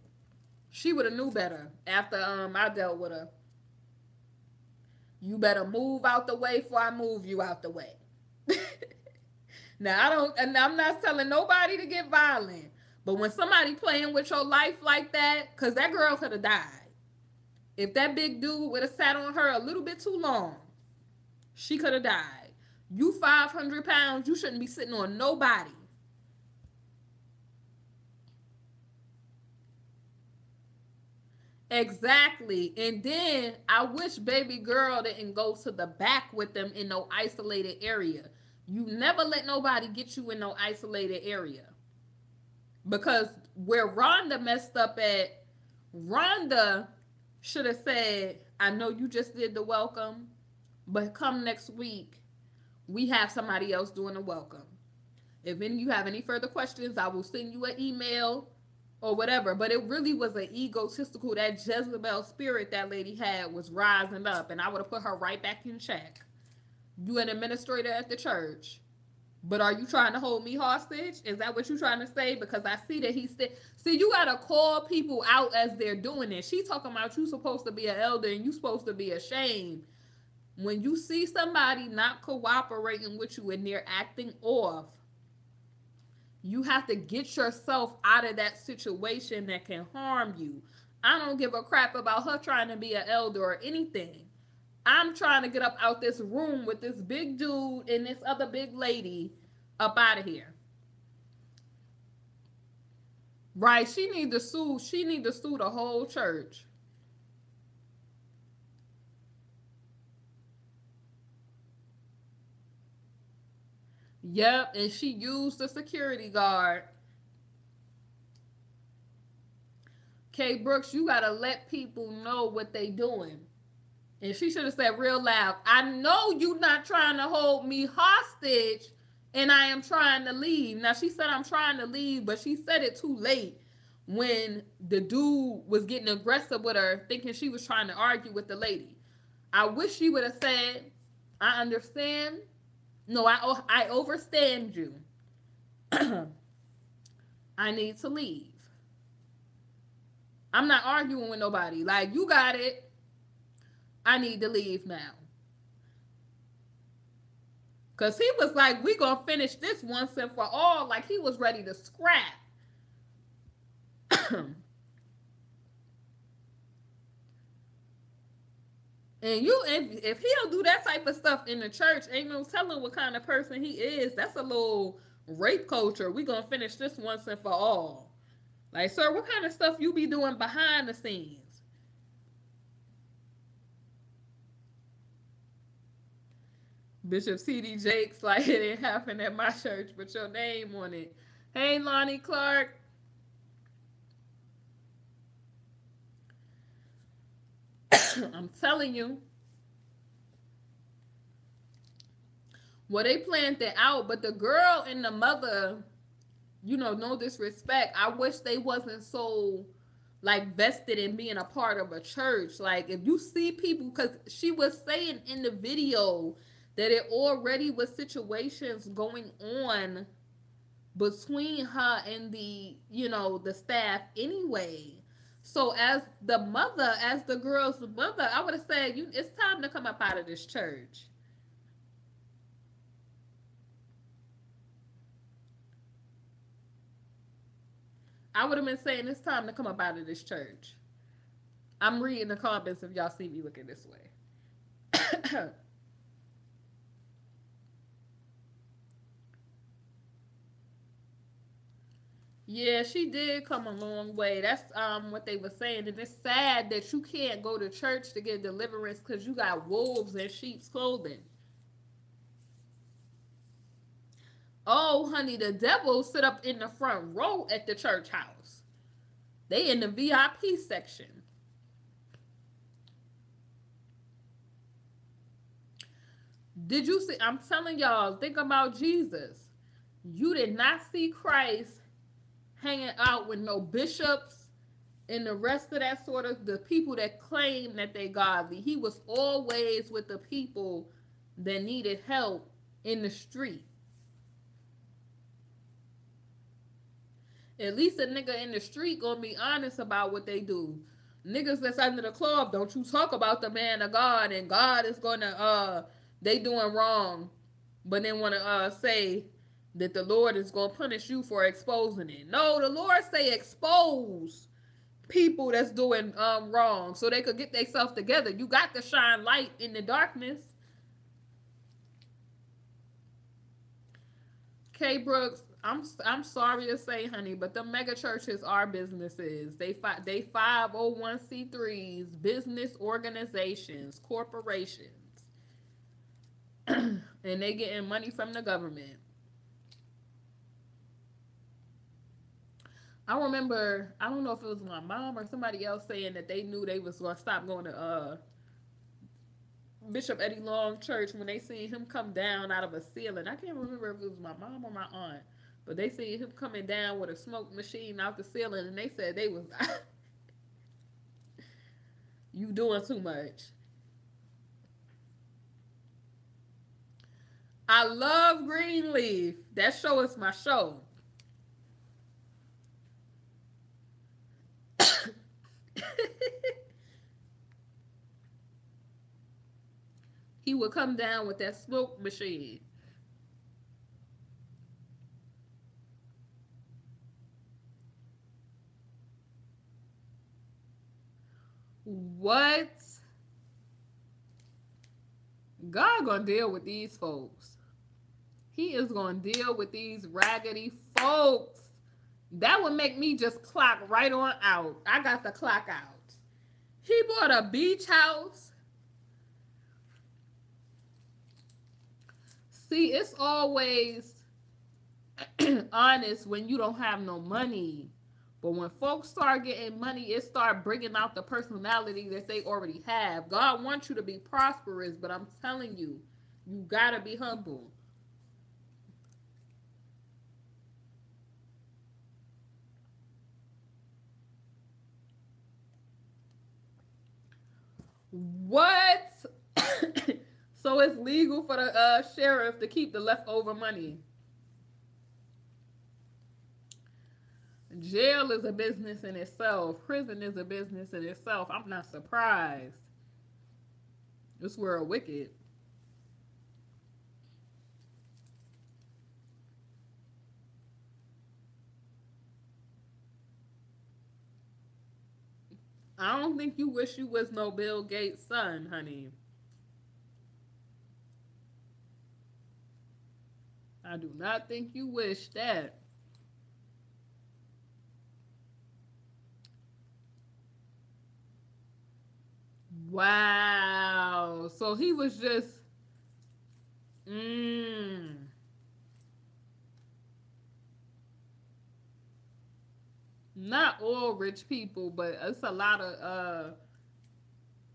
[SPEAKER 1] She would have knew better after I dealt with her. You better move out the way before I move you out the way. Now, I'm not telling nobody to get violent. But when somebody playing with your life like that, because that girl could have died. If that big dude would have sat on her a little bit too long, she could have died. You 500 pounds, you shouldn't be sitting on nobody. Exactly. And then I wish baby girl didn't go to the back with them in no isolated area. You never let nobody get you in no isolated area. Because where Rhonda messed up at, Rhonda should have said, I know you just did the welcome, but come next week, we have somebody else doing the welcome. If any you have any further questions, I will send you an email or whatever. But it really was an egotistical, that Jezebel spirit that lady had was rising up, and I would have put her right back in check. You an administrator at the church, but are you trying to hold me hostage? Is that what you're trying to say? Because I see that he said, see, you got to call people out as they're doing it. She talking about you supposed to be an elder and you supposed to be ashamed. When you see somebody not cooperating with you and they're acting off, you have to get yourself out of that situation that can harm you. I don't give a crap about her trying to be an elder or anything. I'm trying to get up out this room with this big dude and this other big lady up out of here. Right? She need to sue. She need to sue the whole church. Yep, and she used the security guard. Kay Brooks, you gotta let people know what they doing. And she should have said real loud, I know you not trying to hold me hostage and I am trying to leave. Now, she said I'm trying to leave, but she said it too late when the dude was getting aggressive with her, thinking she was trying to argue with the lady. I wish she would have said, I understand. No, I overstand you. I need to leave. I'm not arguing with nobody. Like, you got it. I need to leave now. Because he was like, we going to finish this once and for all. Like, he was ready to scrap. And if he'll do that type of stuff in the church, ain't no telling what kind of person he is. That's a little rape culture. We going to finish this once and for all. Like, sir, what kind of stuff you be doing behind the scenes? Bishop C.D. Jakes, like, it didn't happen at my church, but your name on it. Hey, Lonnie Clark. I'm telling you, Well, they planned it out, but the girl and the mother, you know, no disrespect. I wish they wasn't so like vested in being a part of a church. Like if you see people, because she was saying in the video that it already was situations going on between her and the, you know, the staff anyway. So as the mother, as the girl's mother, I would have said, you, it's time to come up out of this church. I would have been saying it's time to come up out of this church. I'm reading the comments if y'all see me looking this way. Yeah, she did come a long way. That's what they were saying, and it's sad that you can't go to church to get deliverance because you got wolves in sheep's clothing. Oh, honey, the devil sit up in the front row at the church house. They in the VIP section. Did you see? I'm telling y'all, think about Jesus. You did not see Christ hanging out with no bishops and the rest of that sort of the people that claim that they godly. He was always with the people that needed help in the street. At least a nigga in the street gonna be honest about what they do. Niggas that's under the club, don't you talk about the man of God and God is gonna they doing wrong, but then wanna say that the Lord is gonna punish you for exposing it. No, the Lord say expose people that's doing wrong so they could get themselves together. You got to shine light in the darkness. K Brooks, I'm sorry to say, honey, but the mega churches are businesses. They 501c3s, business organizations, corporations, and they getting money from the government. I remember, I don't know if it was my mom or somebody else saying that they knew they was gonna stop going to Bishop Eddie Long church when they seen him come down out of a ceiling. I can't remember if it was my mom or my aunt, but they seen him coming down with a smoke machine out the ceiling, and they said they was you doing too much. I love Greenleaf. That show is my show. He would come down with that smoke machine. What? God gonna deal with these folks. He is gonna deal with these raggedy folks. That would make me just clock right on out. I got to clock out. He bought a beach house. See, it's always honest when you don't have no money. But when folks start getting money, it start bringing out the personality that they already have. God wants you to be prosperous, but I'm telling you, you gotta be humble. What? So it's legal for the sheriff to keep the leftover money. Jail is a business in itself. Prison is a business in itself. I'm not surprised. This world wicked. I don't think you wish you was no Bill Gates' son, honey. I do not think you wish that. Wow. So he was just mm, not all rich people, but it's a lot of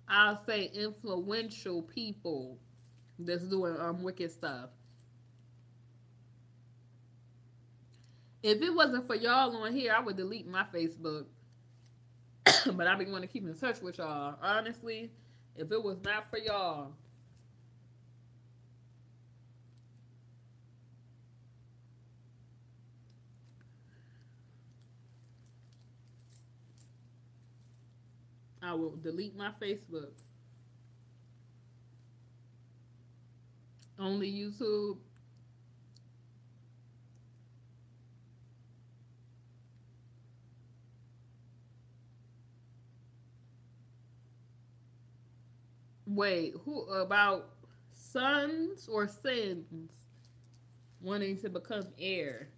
[SPEAKER 1] I'll say influential people that's doing wicked stuff. If it wasn't for y'all on here, I would delete my Facebook. But I be want to keep in touch with y'all. Honestly, if it was not for y'all, I will delete my Facebook. Only YouTube. Wait, who about sons or sins wanting to become heir?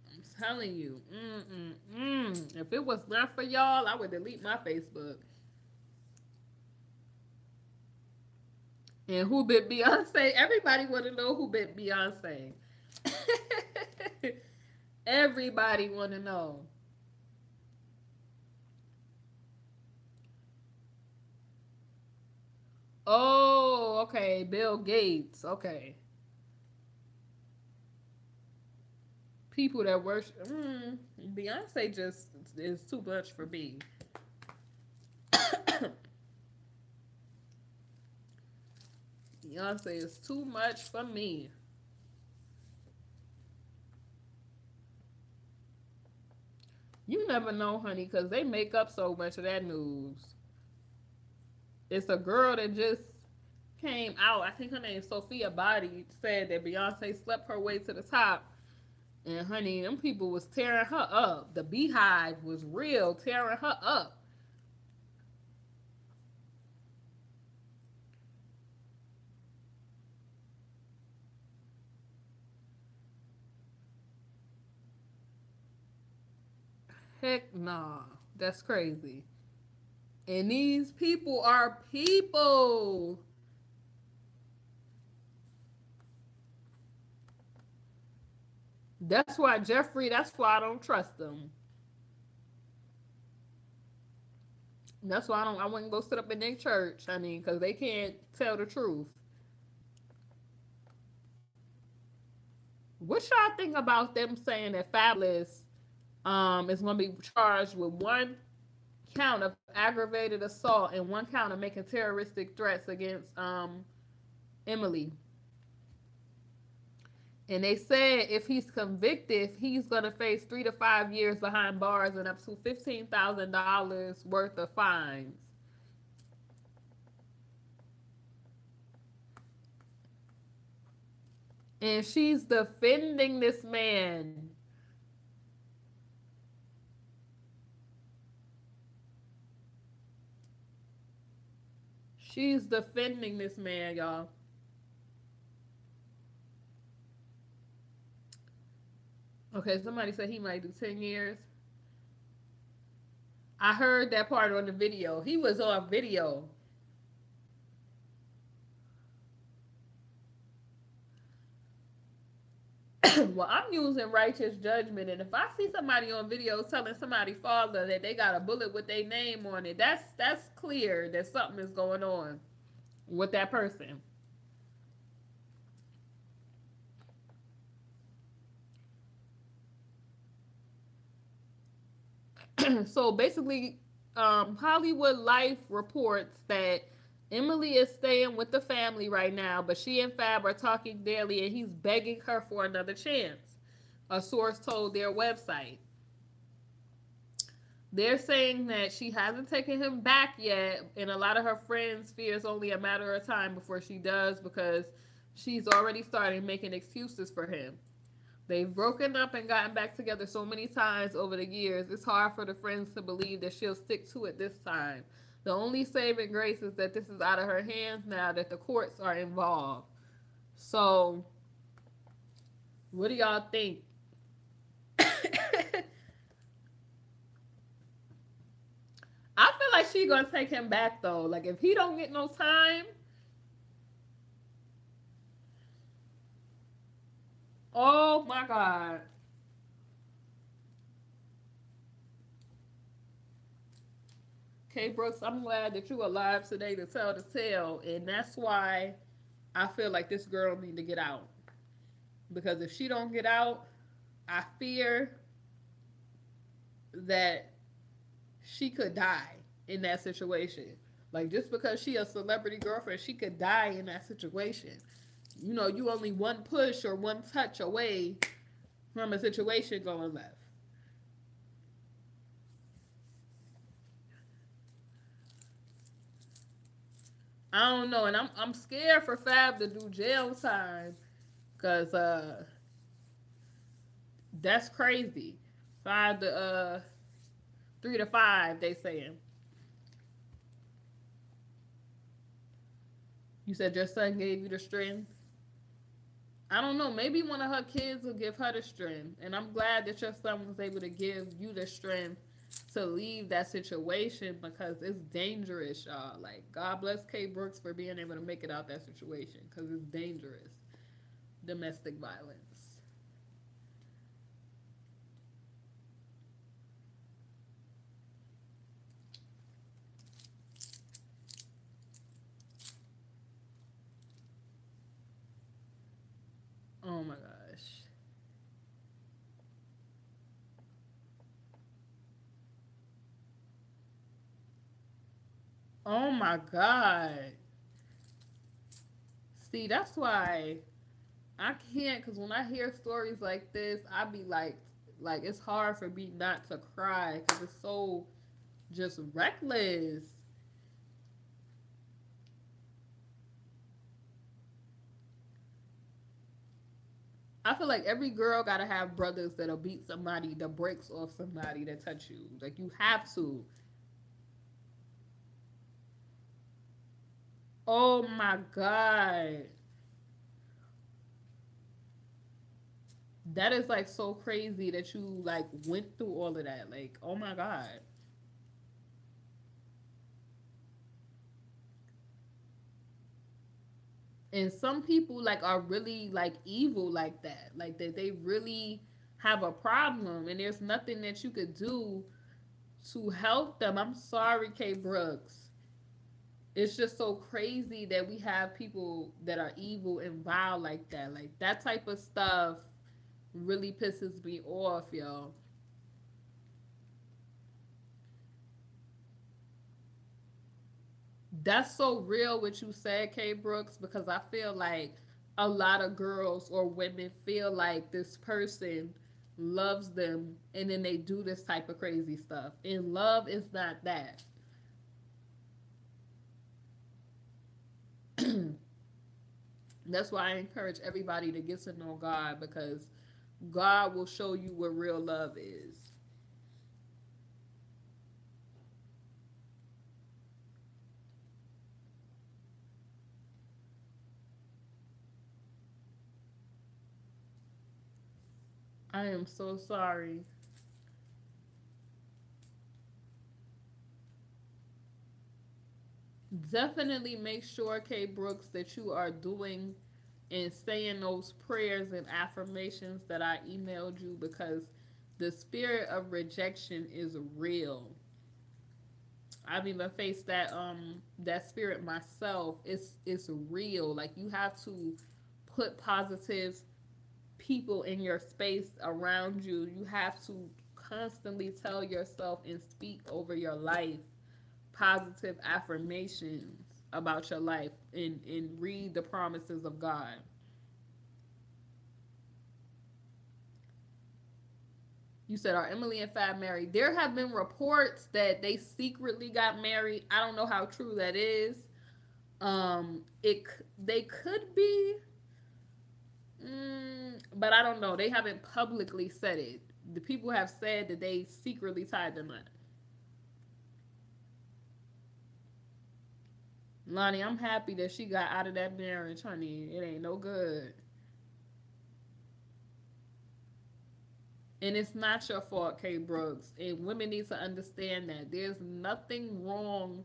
[SPEAKER 1] I'm telling you, if it was not for y'all, I would delete my Facebook. And who bit Beyonce? Everybody want to know who bit Beyonce. Everybody want to know. Oh, okay. Bill Gates. Okay. People that worship. Beyonce just is too much for me. Beyonce is too much for me. You never know, honey, because they make up so much of that news. It's a girl that just came out. I think her name is Sophia Body, said that Beyonce slept her way to the top. And honey, them people was tearing her up. The Beehive was real, tearing her up. Heck nah. That's crazy. And these people are people. That's why Jeffrey, that's why I don't trust them. That's why I wouldn't go sit up in their church, honey, because they can't tell the truth. What y'all think about them saying that Fabulous is going to be charged with one count of aggravated assault and one count of making terroristic threats against Emily? And they said if he's convicted, he's going to face 3 to 5 years behind bars and up to $15,000 worth of fines. And she's defending this man. She's defending this man, y'all. Okay, somebody said he might do 10 years. I heard that part on the video. He was on video. Well, I'm using righteous judgment, and if I see somebody on video telling somebody father that they got a bullet with their name on it, that's clear that something is going on with that person. So basically, Hollywood Life reports that Emily is staying with the family right now, but she and Fab are talking daily, and he's begging her for another chance. A source told their website. They're saying that she hasn't taken him back yet, and a lot of her friends fear it's only a matter of time before she does because she's already started making excuses for him. They've broken up and gotten back together so many times over the years, it's hard for the friends to believe that she'll stick to it this time. The only saving grace is that this is out of her hands now that the courts are involved. So, what do y'all think? I feel like she gonna take him back though. Like if he don't get no time, oh my god. Okay, Brooks, I'm glad that you're alive today to tell the tale, and that's why I feel like this girl need to get out. Because if she don't get out, I fear that she could die in that situation. Like just because she a celebrity girlfriend, she could die in that situation. You know, you only one push or one touch away from a situation going left. I don't know, and I'm scared for Fab to do jail time, cause that's crazy. 3 to 5, they saying. You said your son gave you the strength. I don't know. Maybe one of her kids will give her the strength, and I'm glad that your son was able to give you the strength to leave that situation because it's dangerous, y'all. Like God bless K Brooks for being able to make it out that situation because it's dangerous. Domestic violence. Oh my gosh. Oh my god. See, that's why I can't. Cause when I hear stories like this, I be like it's hard for me not to cry because it's so just reckless. I feel like every girl gotta have brothers that'll beat somebody, the brakes off somebody that touch you. Like you have to. Oh my god. That is like so crazy that you like went through all of that. Like, oh my god. And some people like are really like evil like that. Like that they really have a problem and there's nothing that you could do to help them. I'm sorry, K Brooks. It's just so crazy that we have people that are evil and vile like that. Like that type of stuff really pisses me off, yo. That's so real what you said, K Brooks, because I feel like a lot of girls or women feel like this person loves them and then they do this type of crazy stuff. And love is not that. That's why I encourage everybody to get to know God because God will show you what real love is. I am so sorry. Definitely make sure, K Brooks, that you are doing and saying those prayers and affirmations that I emailed you because the spirit of rejection is real. I've even faced that spirit myself. It's real. Like you have to put positive people in your space around you. You have to constantly tell yourself and speak over your life positive affirmations about your life and read the promises of God. You said, are Emily and Fab married? There have been reports that they secretly got married. I don't know how true that is. It they could be, but I don't know. They haven't publicly said it. The people have said that they secretly tied the knot. Lonnie, I'm happy that she got out of that marriage, honey. It ain't no good. And it's not your fault, K Brooks. And women need to understand that there's nothing wrong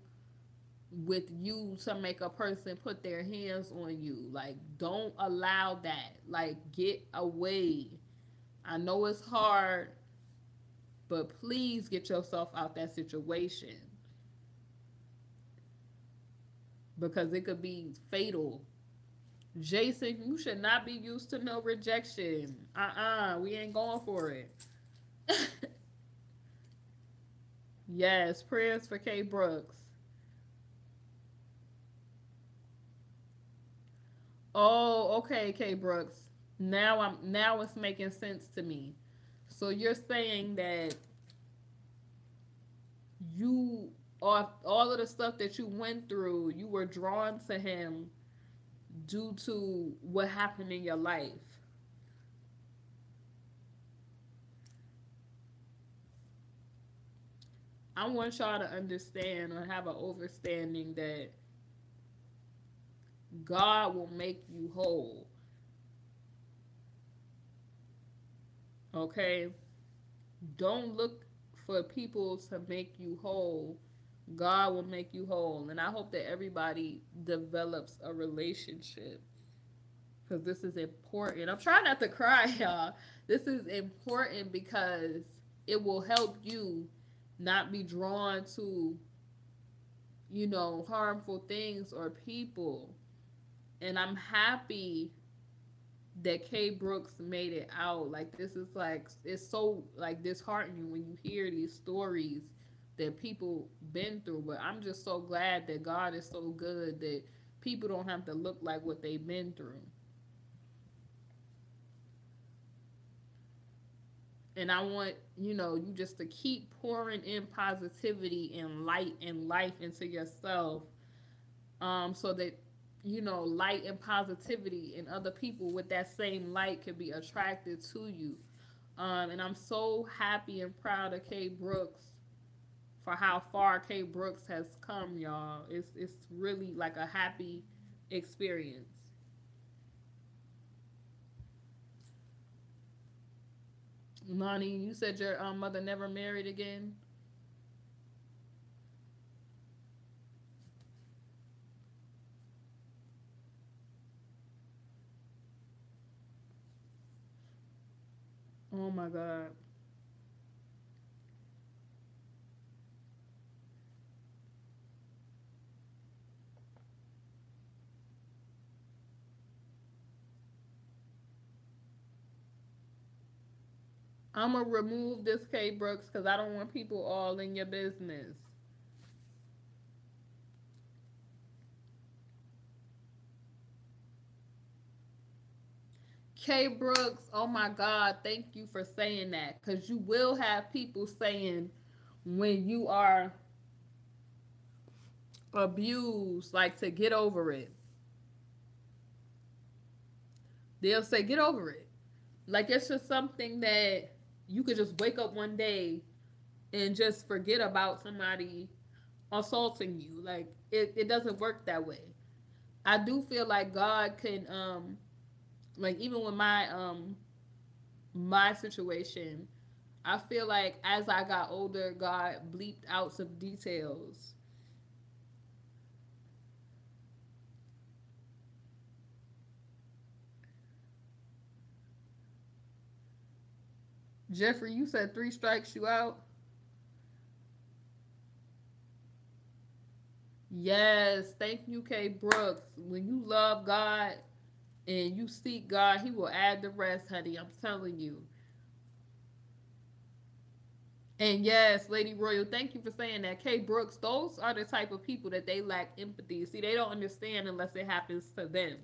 [SPEAKER 1] with you to make a person put their hands on you. Like, don't allow that. Like, get away. I know it's hard, but please get yourself out that situation because it could be fatal. Jason, you should not be used to no rejection. We ain't going for it. Yes, prayers for K Brooks. Oh, okay, K Brooks. Now it's making sense to me. So you're saying that you all of the stuff that you went through, you were drawn to him due to what happened in your life. I want y'all to understand or have an understanding that God will make you whole. Okay? Don't look for people to make you whole. God will make you whole. And I hope that everybody develops a relationship because this is important. I'm trying not to cry, y'all. This is important because it will help you not be drawn to, harmful things or people. And I'm happy that K Brooks made it out. Like this is like it's so like disheartening when you hear these stories that people been through. But I'm just so glad that God is so good that people don't have to look like what they've been through. And I want, you just to keep pouring in positivity and light and life into yourself. So that light and positivity and other people with that same light can be attracted to you. And I'm so happy and proud of K Brooks for how far K Brooks has come, y'all. It's really like a happy experience. Lonnie, you said your mother never married again. Oh my God. I'm gonna remove this K Brooks because I don't want people all in your business. K Brooks, oh my God, thank you for saying that because you will have people saying when you are abused, like to get over it. They'll say, get over it. Like it's just something that you could just wake up one day and just forget about somebody assaulting you. Like it doesn't work that way. I do feel like God can like even with my situation, I feel like as I got older, God bleeped out some details. Jeffrey, you said three strikes you out. Yes, thank you, K Brooks. When you love God and you seek God, He will add the rest, honey. I'm telling you. And yes, Lady Royal, thank you for saying that. K Brooks, those are the type of people that they lack empathy. See, they don't understand unless it happens to them.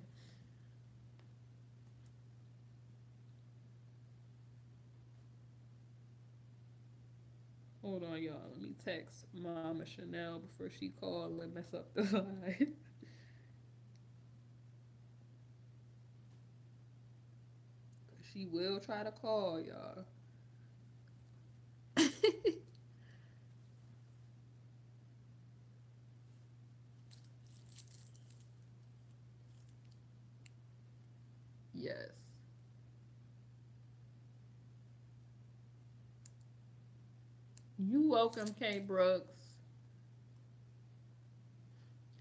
[SPEAKER 1] Hold on, y'all. Let me text Mama Chanel before she call and mess up the line. She will try to call, y'all. Yes. You welcome, K Brooks.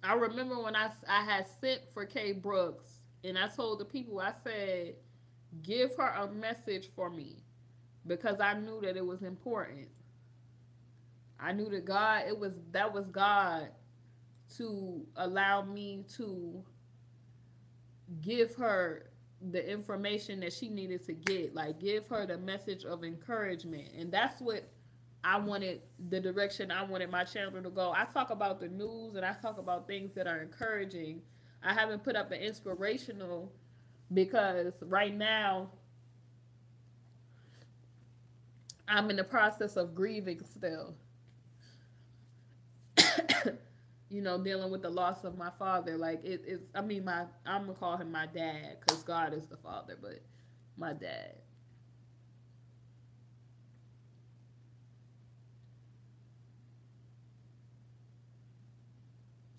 [SPEAKER 1] I remember when I had sent for K Brooks and I told the people, I said, give her a message for me because I knew that it was important. I knew that that was God to allow me to give her the information that she needed to get, like give her the message of encouragement. And that's what I wanted, the direction I wanted my channel to go. I talk about the news and I talk about things that are encouraging. I haven't put up an inspirational because right now I'm in the process of grieving still. You know, dealing with the loss of my father. Like it's, I mean, I'm gonna call him my dad because God is the father, but my dad.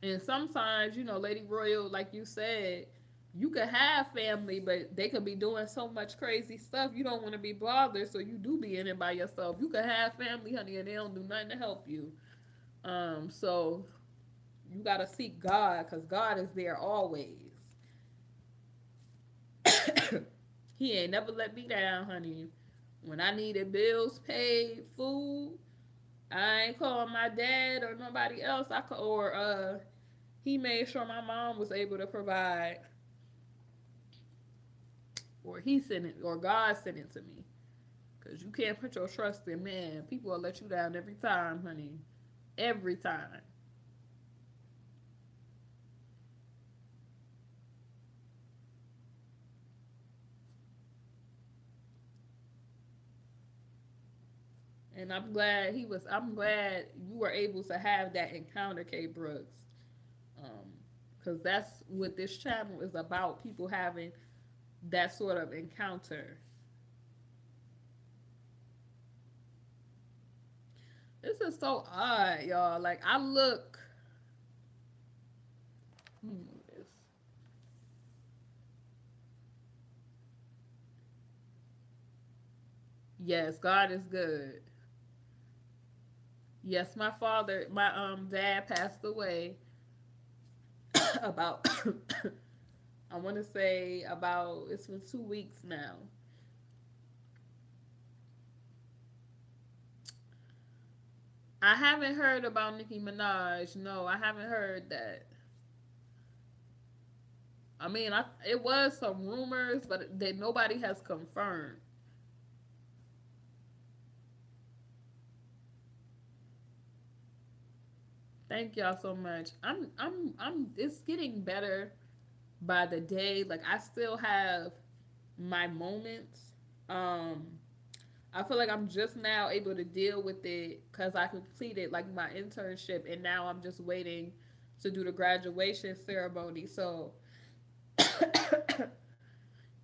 [SPEAKER 1] And sometimes, you know, Lady Royal, like you said, you could have family, but they could be doing so much crazy stuff. You don't want to be bothered, so you do be in it by yourself. You could have family, honey, and they don't do nothing to help you. So you gotta seek God, cause God is there always. He ain't never let me down, honey. When I needed bills paid, food, I ain't calling my dad or nobody else. He made sure my mom was able to provide, or he sent it, or God sent it to me. Cause you can't put your trust in man. People will let you down every time, honey. Every time. And I'm glad you were able to have that encounter, K Brooks. Because that's what this channel is about, people having that sort of encounter. This is so odd, y'all. Like, I look. Yes, God is good. Yes, my dad passed away about I want to say about, it's been 2 weeks now. I haven't heard about Nicki Minaj. No, I haven't heard that. I mean, it was some rumors, but that nobody has confirmed. Thank y'all so much. It's getting better by the day. Like, I still have my moments. Um, I feel like I'm just now able to deal with it because I completed like my internship, and now I'm just waiting to do the graduation ceremony. So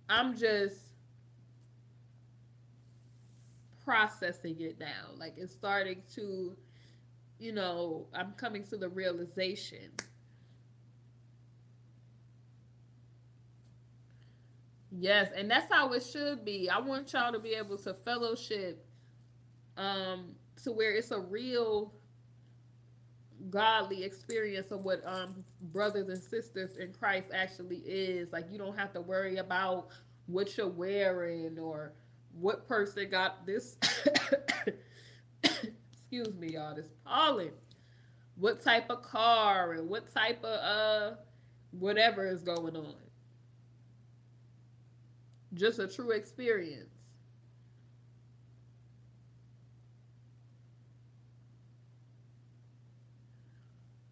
[SPEAKER 1] I'm just processing it now. Like, it's starting to, I'm coming to the realization. Yes, and that's how it should be. I want y'all to be able to fellowship, to where it's a real godly experience of what brothers and sisters in Christ actually is. Like, you don't have to worry about what you're wearing or what person got this excuse me, y'all, this pollen. What type of car and what type of whatever is going on. Just a true experience.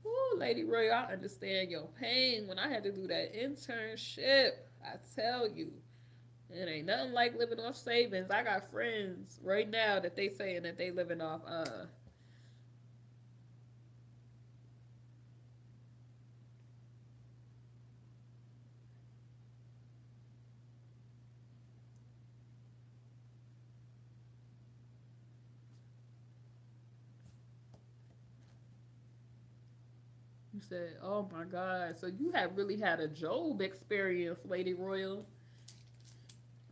[SPEAKER 1] Ooh, Lady Roy, I understand your pain when I had to do that internship. I tell you, it ain't nothing like living off savings. I got friends right now that they saying that they living off you said, oh my God. So you have really had a Job experience, Lady Royal.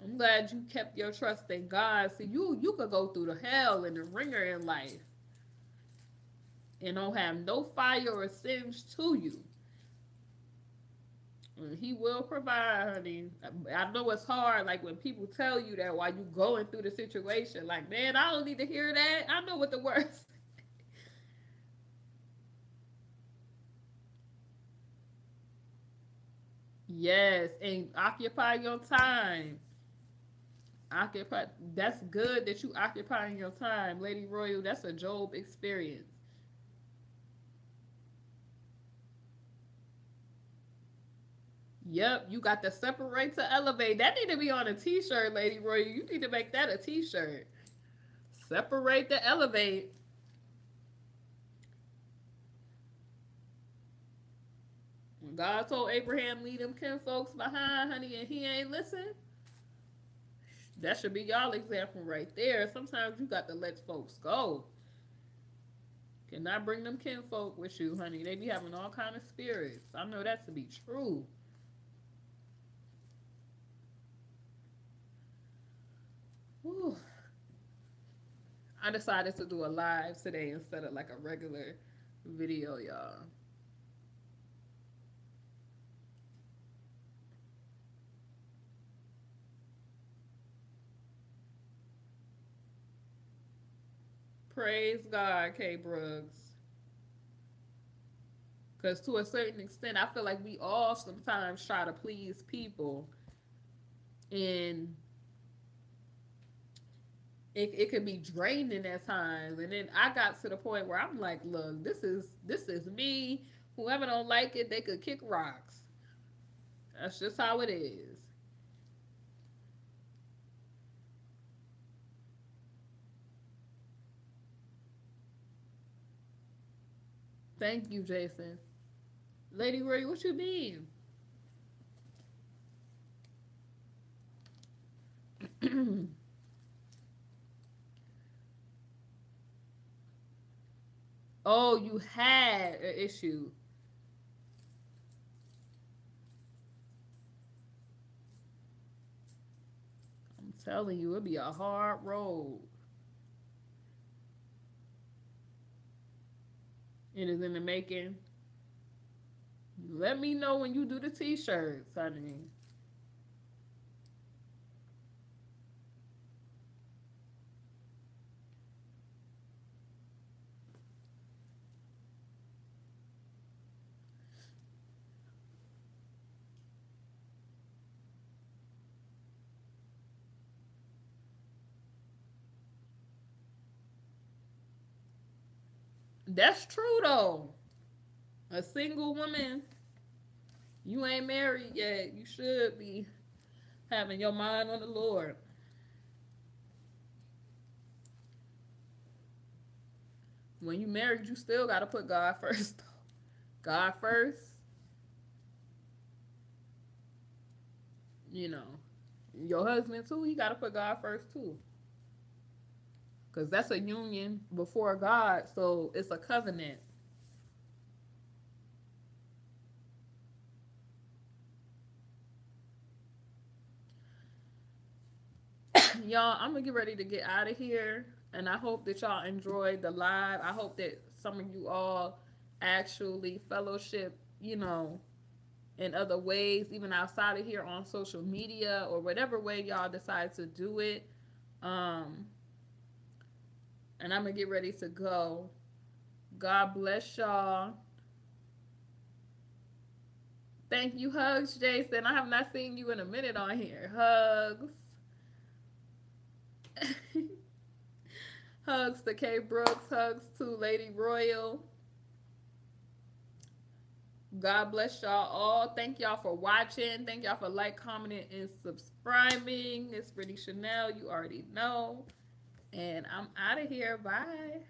[SPEAKER 1] I'm glad you kept your trust in God. See, you could go through the hell and the ringer in life and don't have no fire or sins to you. And he will provide, honey. I know it's hard, like when people tell you that while you going through the situation. Like, man, I don't need to hear that. I know what the worst. Yes, and occupy your time. Occupy. That's good that you occupying your time, Lady Royal. That's a Job experience. Yep, you got to separate to elevate. That need to be on a t-shirt, Lady Royal. You need to make that a t-shirt. Separate to elevate. When God told Abraham, leave them kin folks behind, honey, and he ain't listen, that should be y'all example right there. Sometimes you got to let folks go. Cannot bring them kinfolk with you, honey. They be having all kind of spirits. I know that to be true. Whew. I decided to do a live today instead of like a regular video, y'all. Praise God, K Brooks. Because to a certain extent, I feel like we all sometimes try to please people. And it could be draining at times. And then I got to the point where I'm like, look, this is me. Whoever don't like it, they could kick rocks. That's just how it is. Thank you, Jason. Lady Ray, what you mean? Oh, you had an issue. I'm telling you, it'll be a hard road. It is in the making. Let me know when you do the t-shirts, honey. That's true though. A single woman, you ain't married yet. You should be having your mind on the Lord. When you married, you still gotta put God first. God first, you know. Your husband too, he gotta put God first too. Cause that's a union before God, so it's a covenant. Y'all, I'm gonna get ready to get out of here, and I hope that y'all enjoyed the live. I hope that some of you all actually fellowship, in other ways, even outside of here on social media or whatever way y'all decide to do it. Um, and I'm gonna get ready to go. God bless y'all. Thank you, hugs, Jason. I have not seen you in a minute on here. Hugs. Hugs to K Brooks. Hugs to Lady Royal. God bless y'all all. Thank y'all for watching. Thank y'all for commenting, and subscribing. It's BritneyChanel. You already know. And I'm out of here. Bye.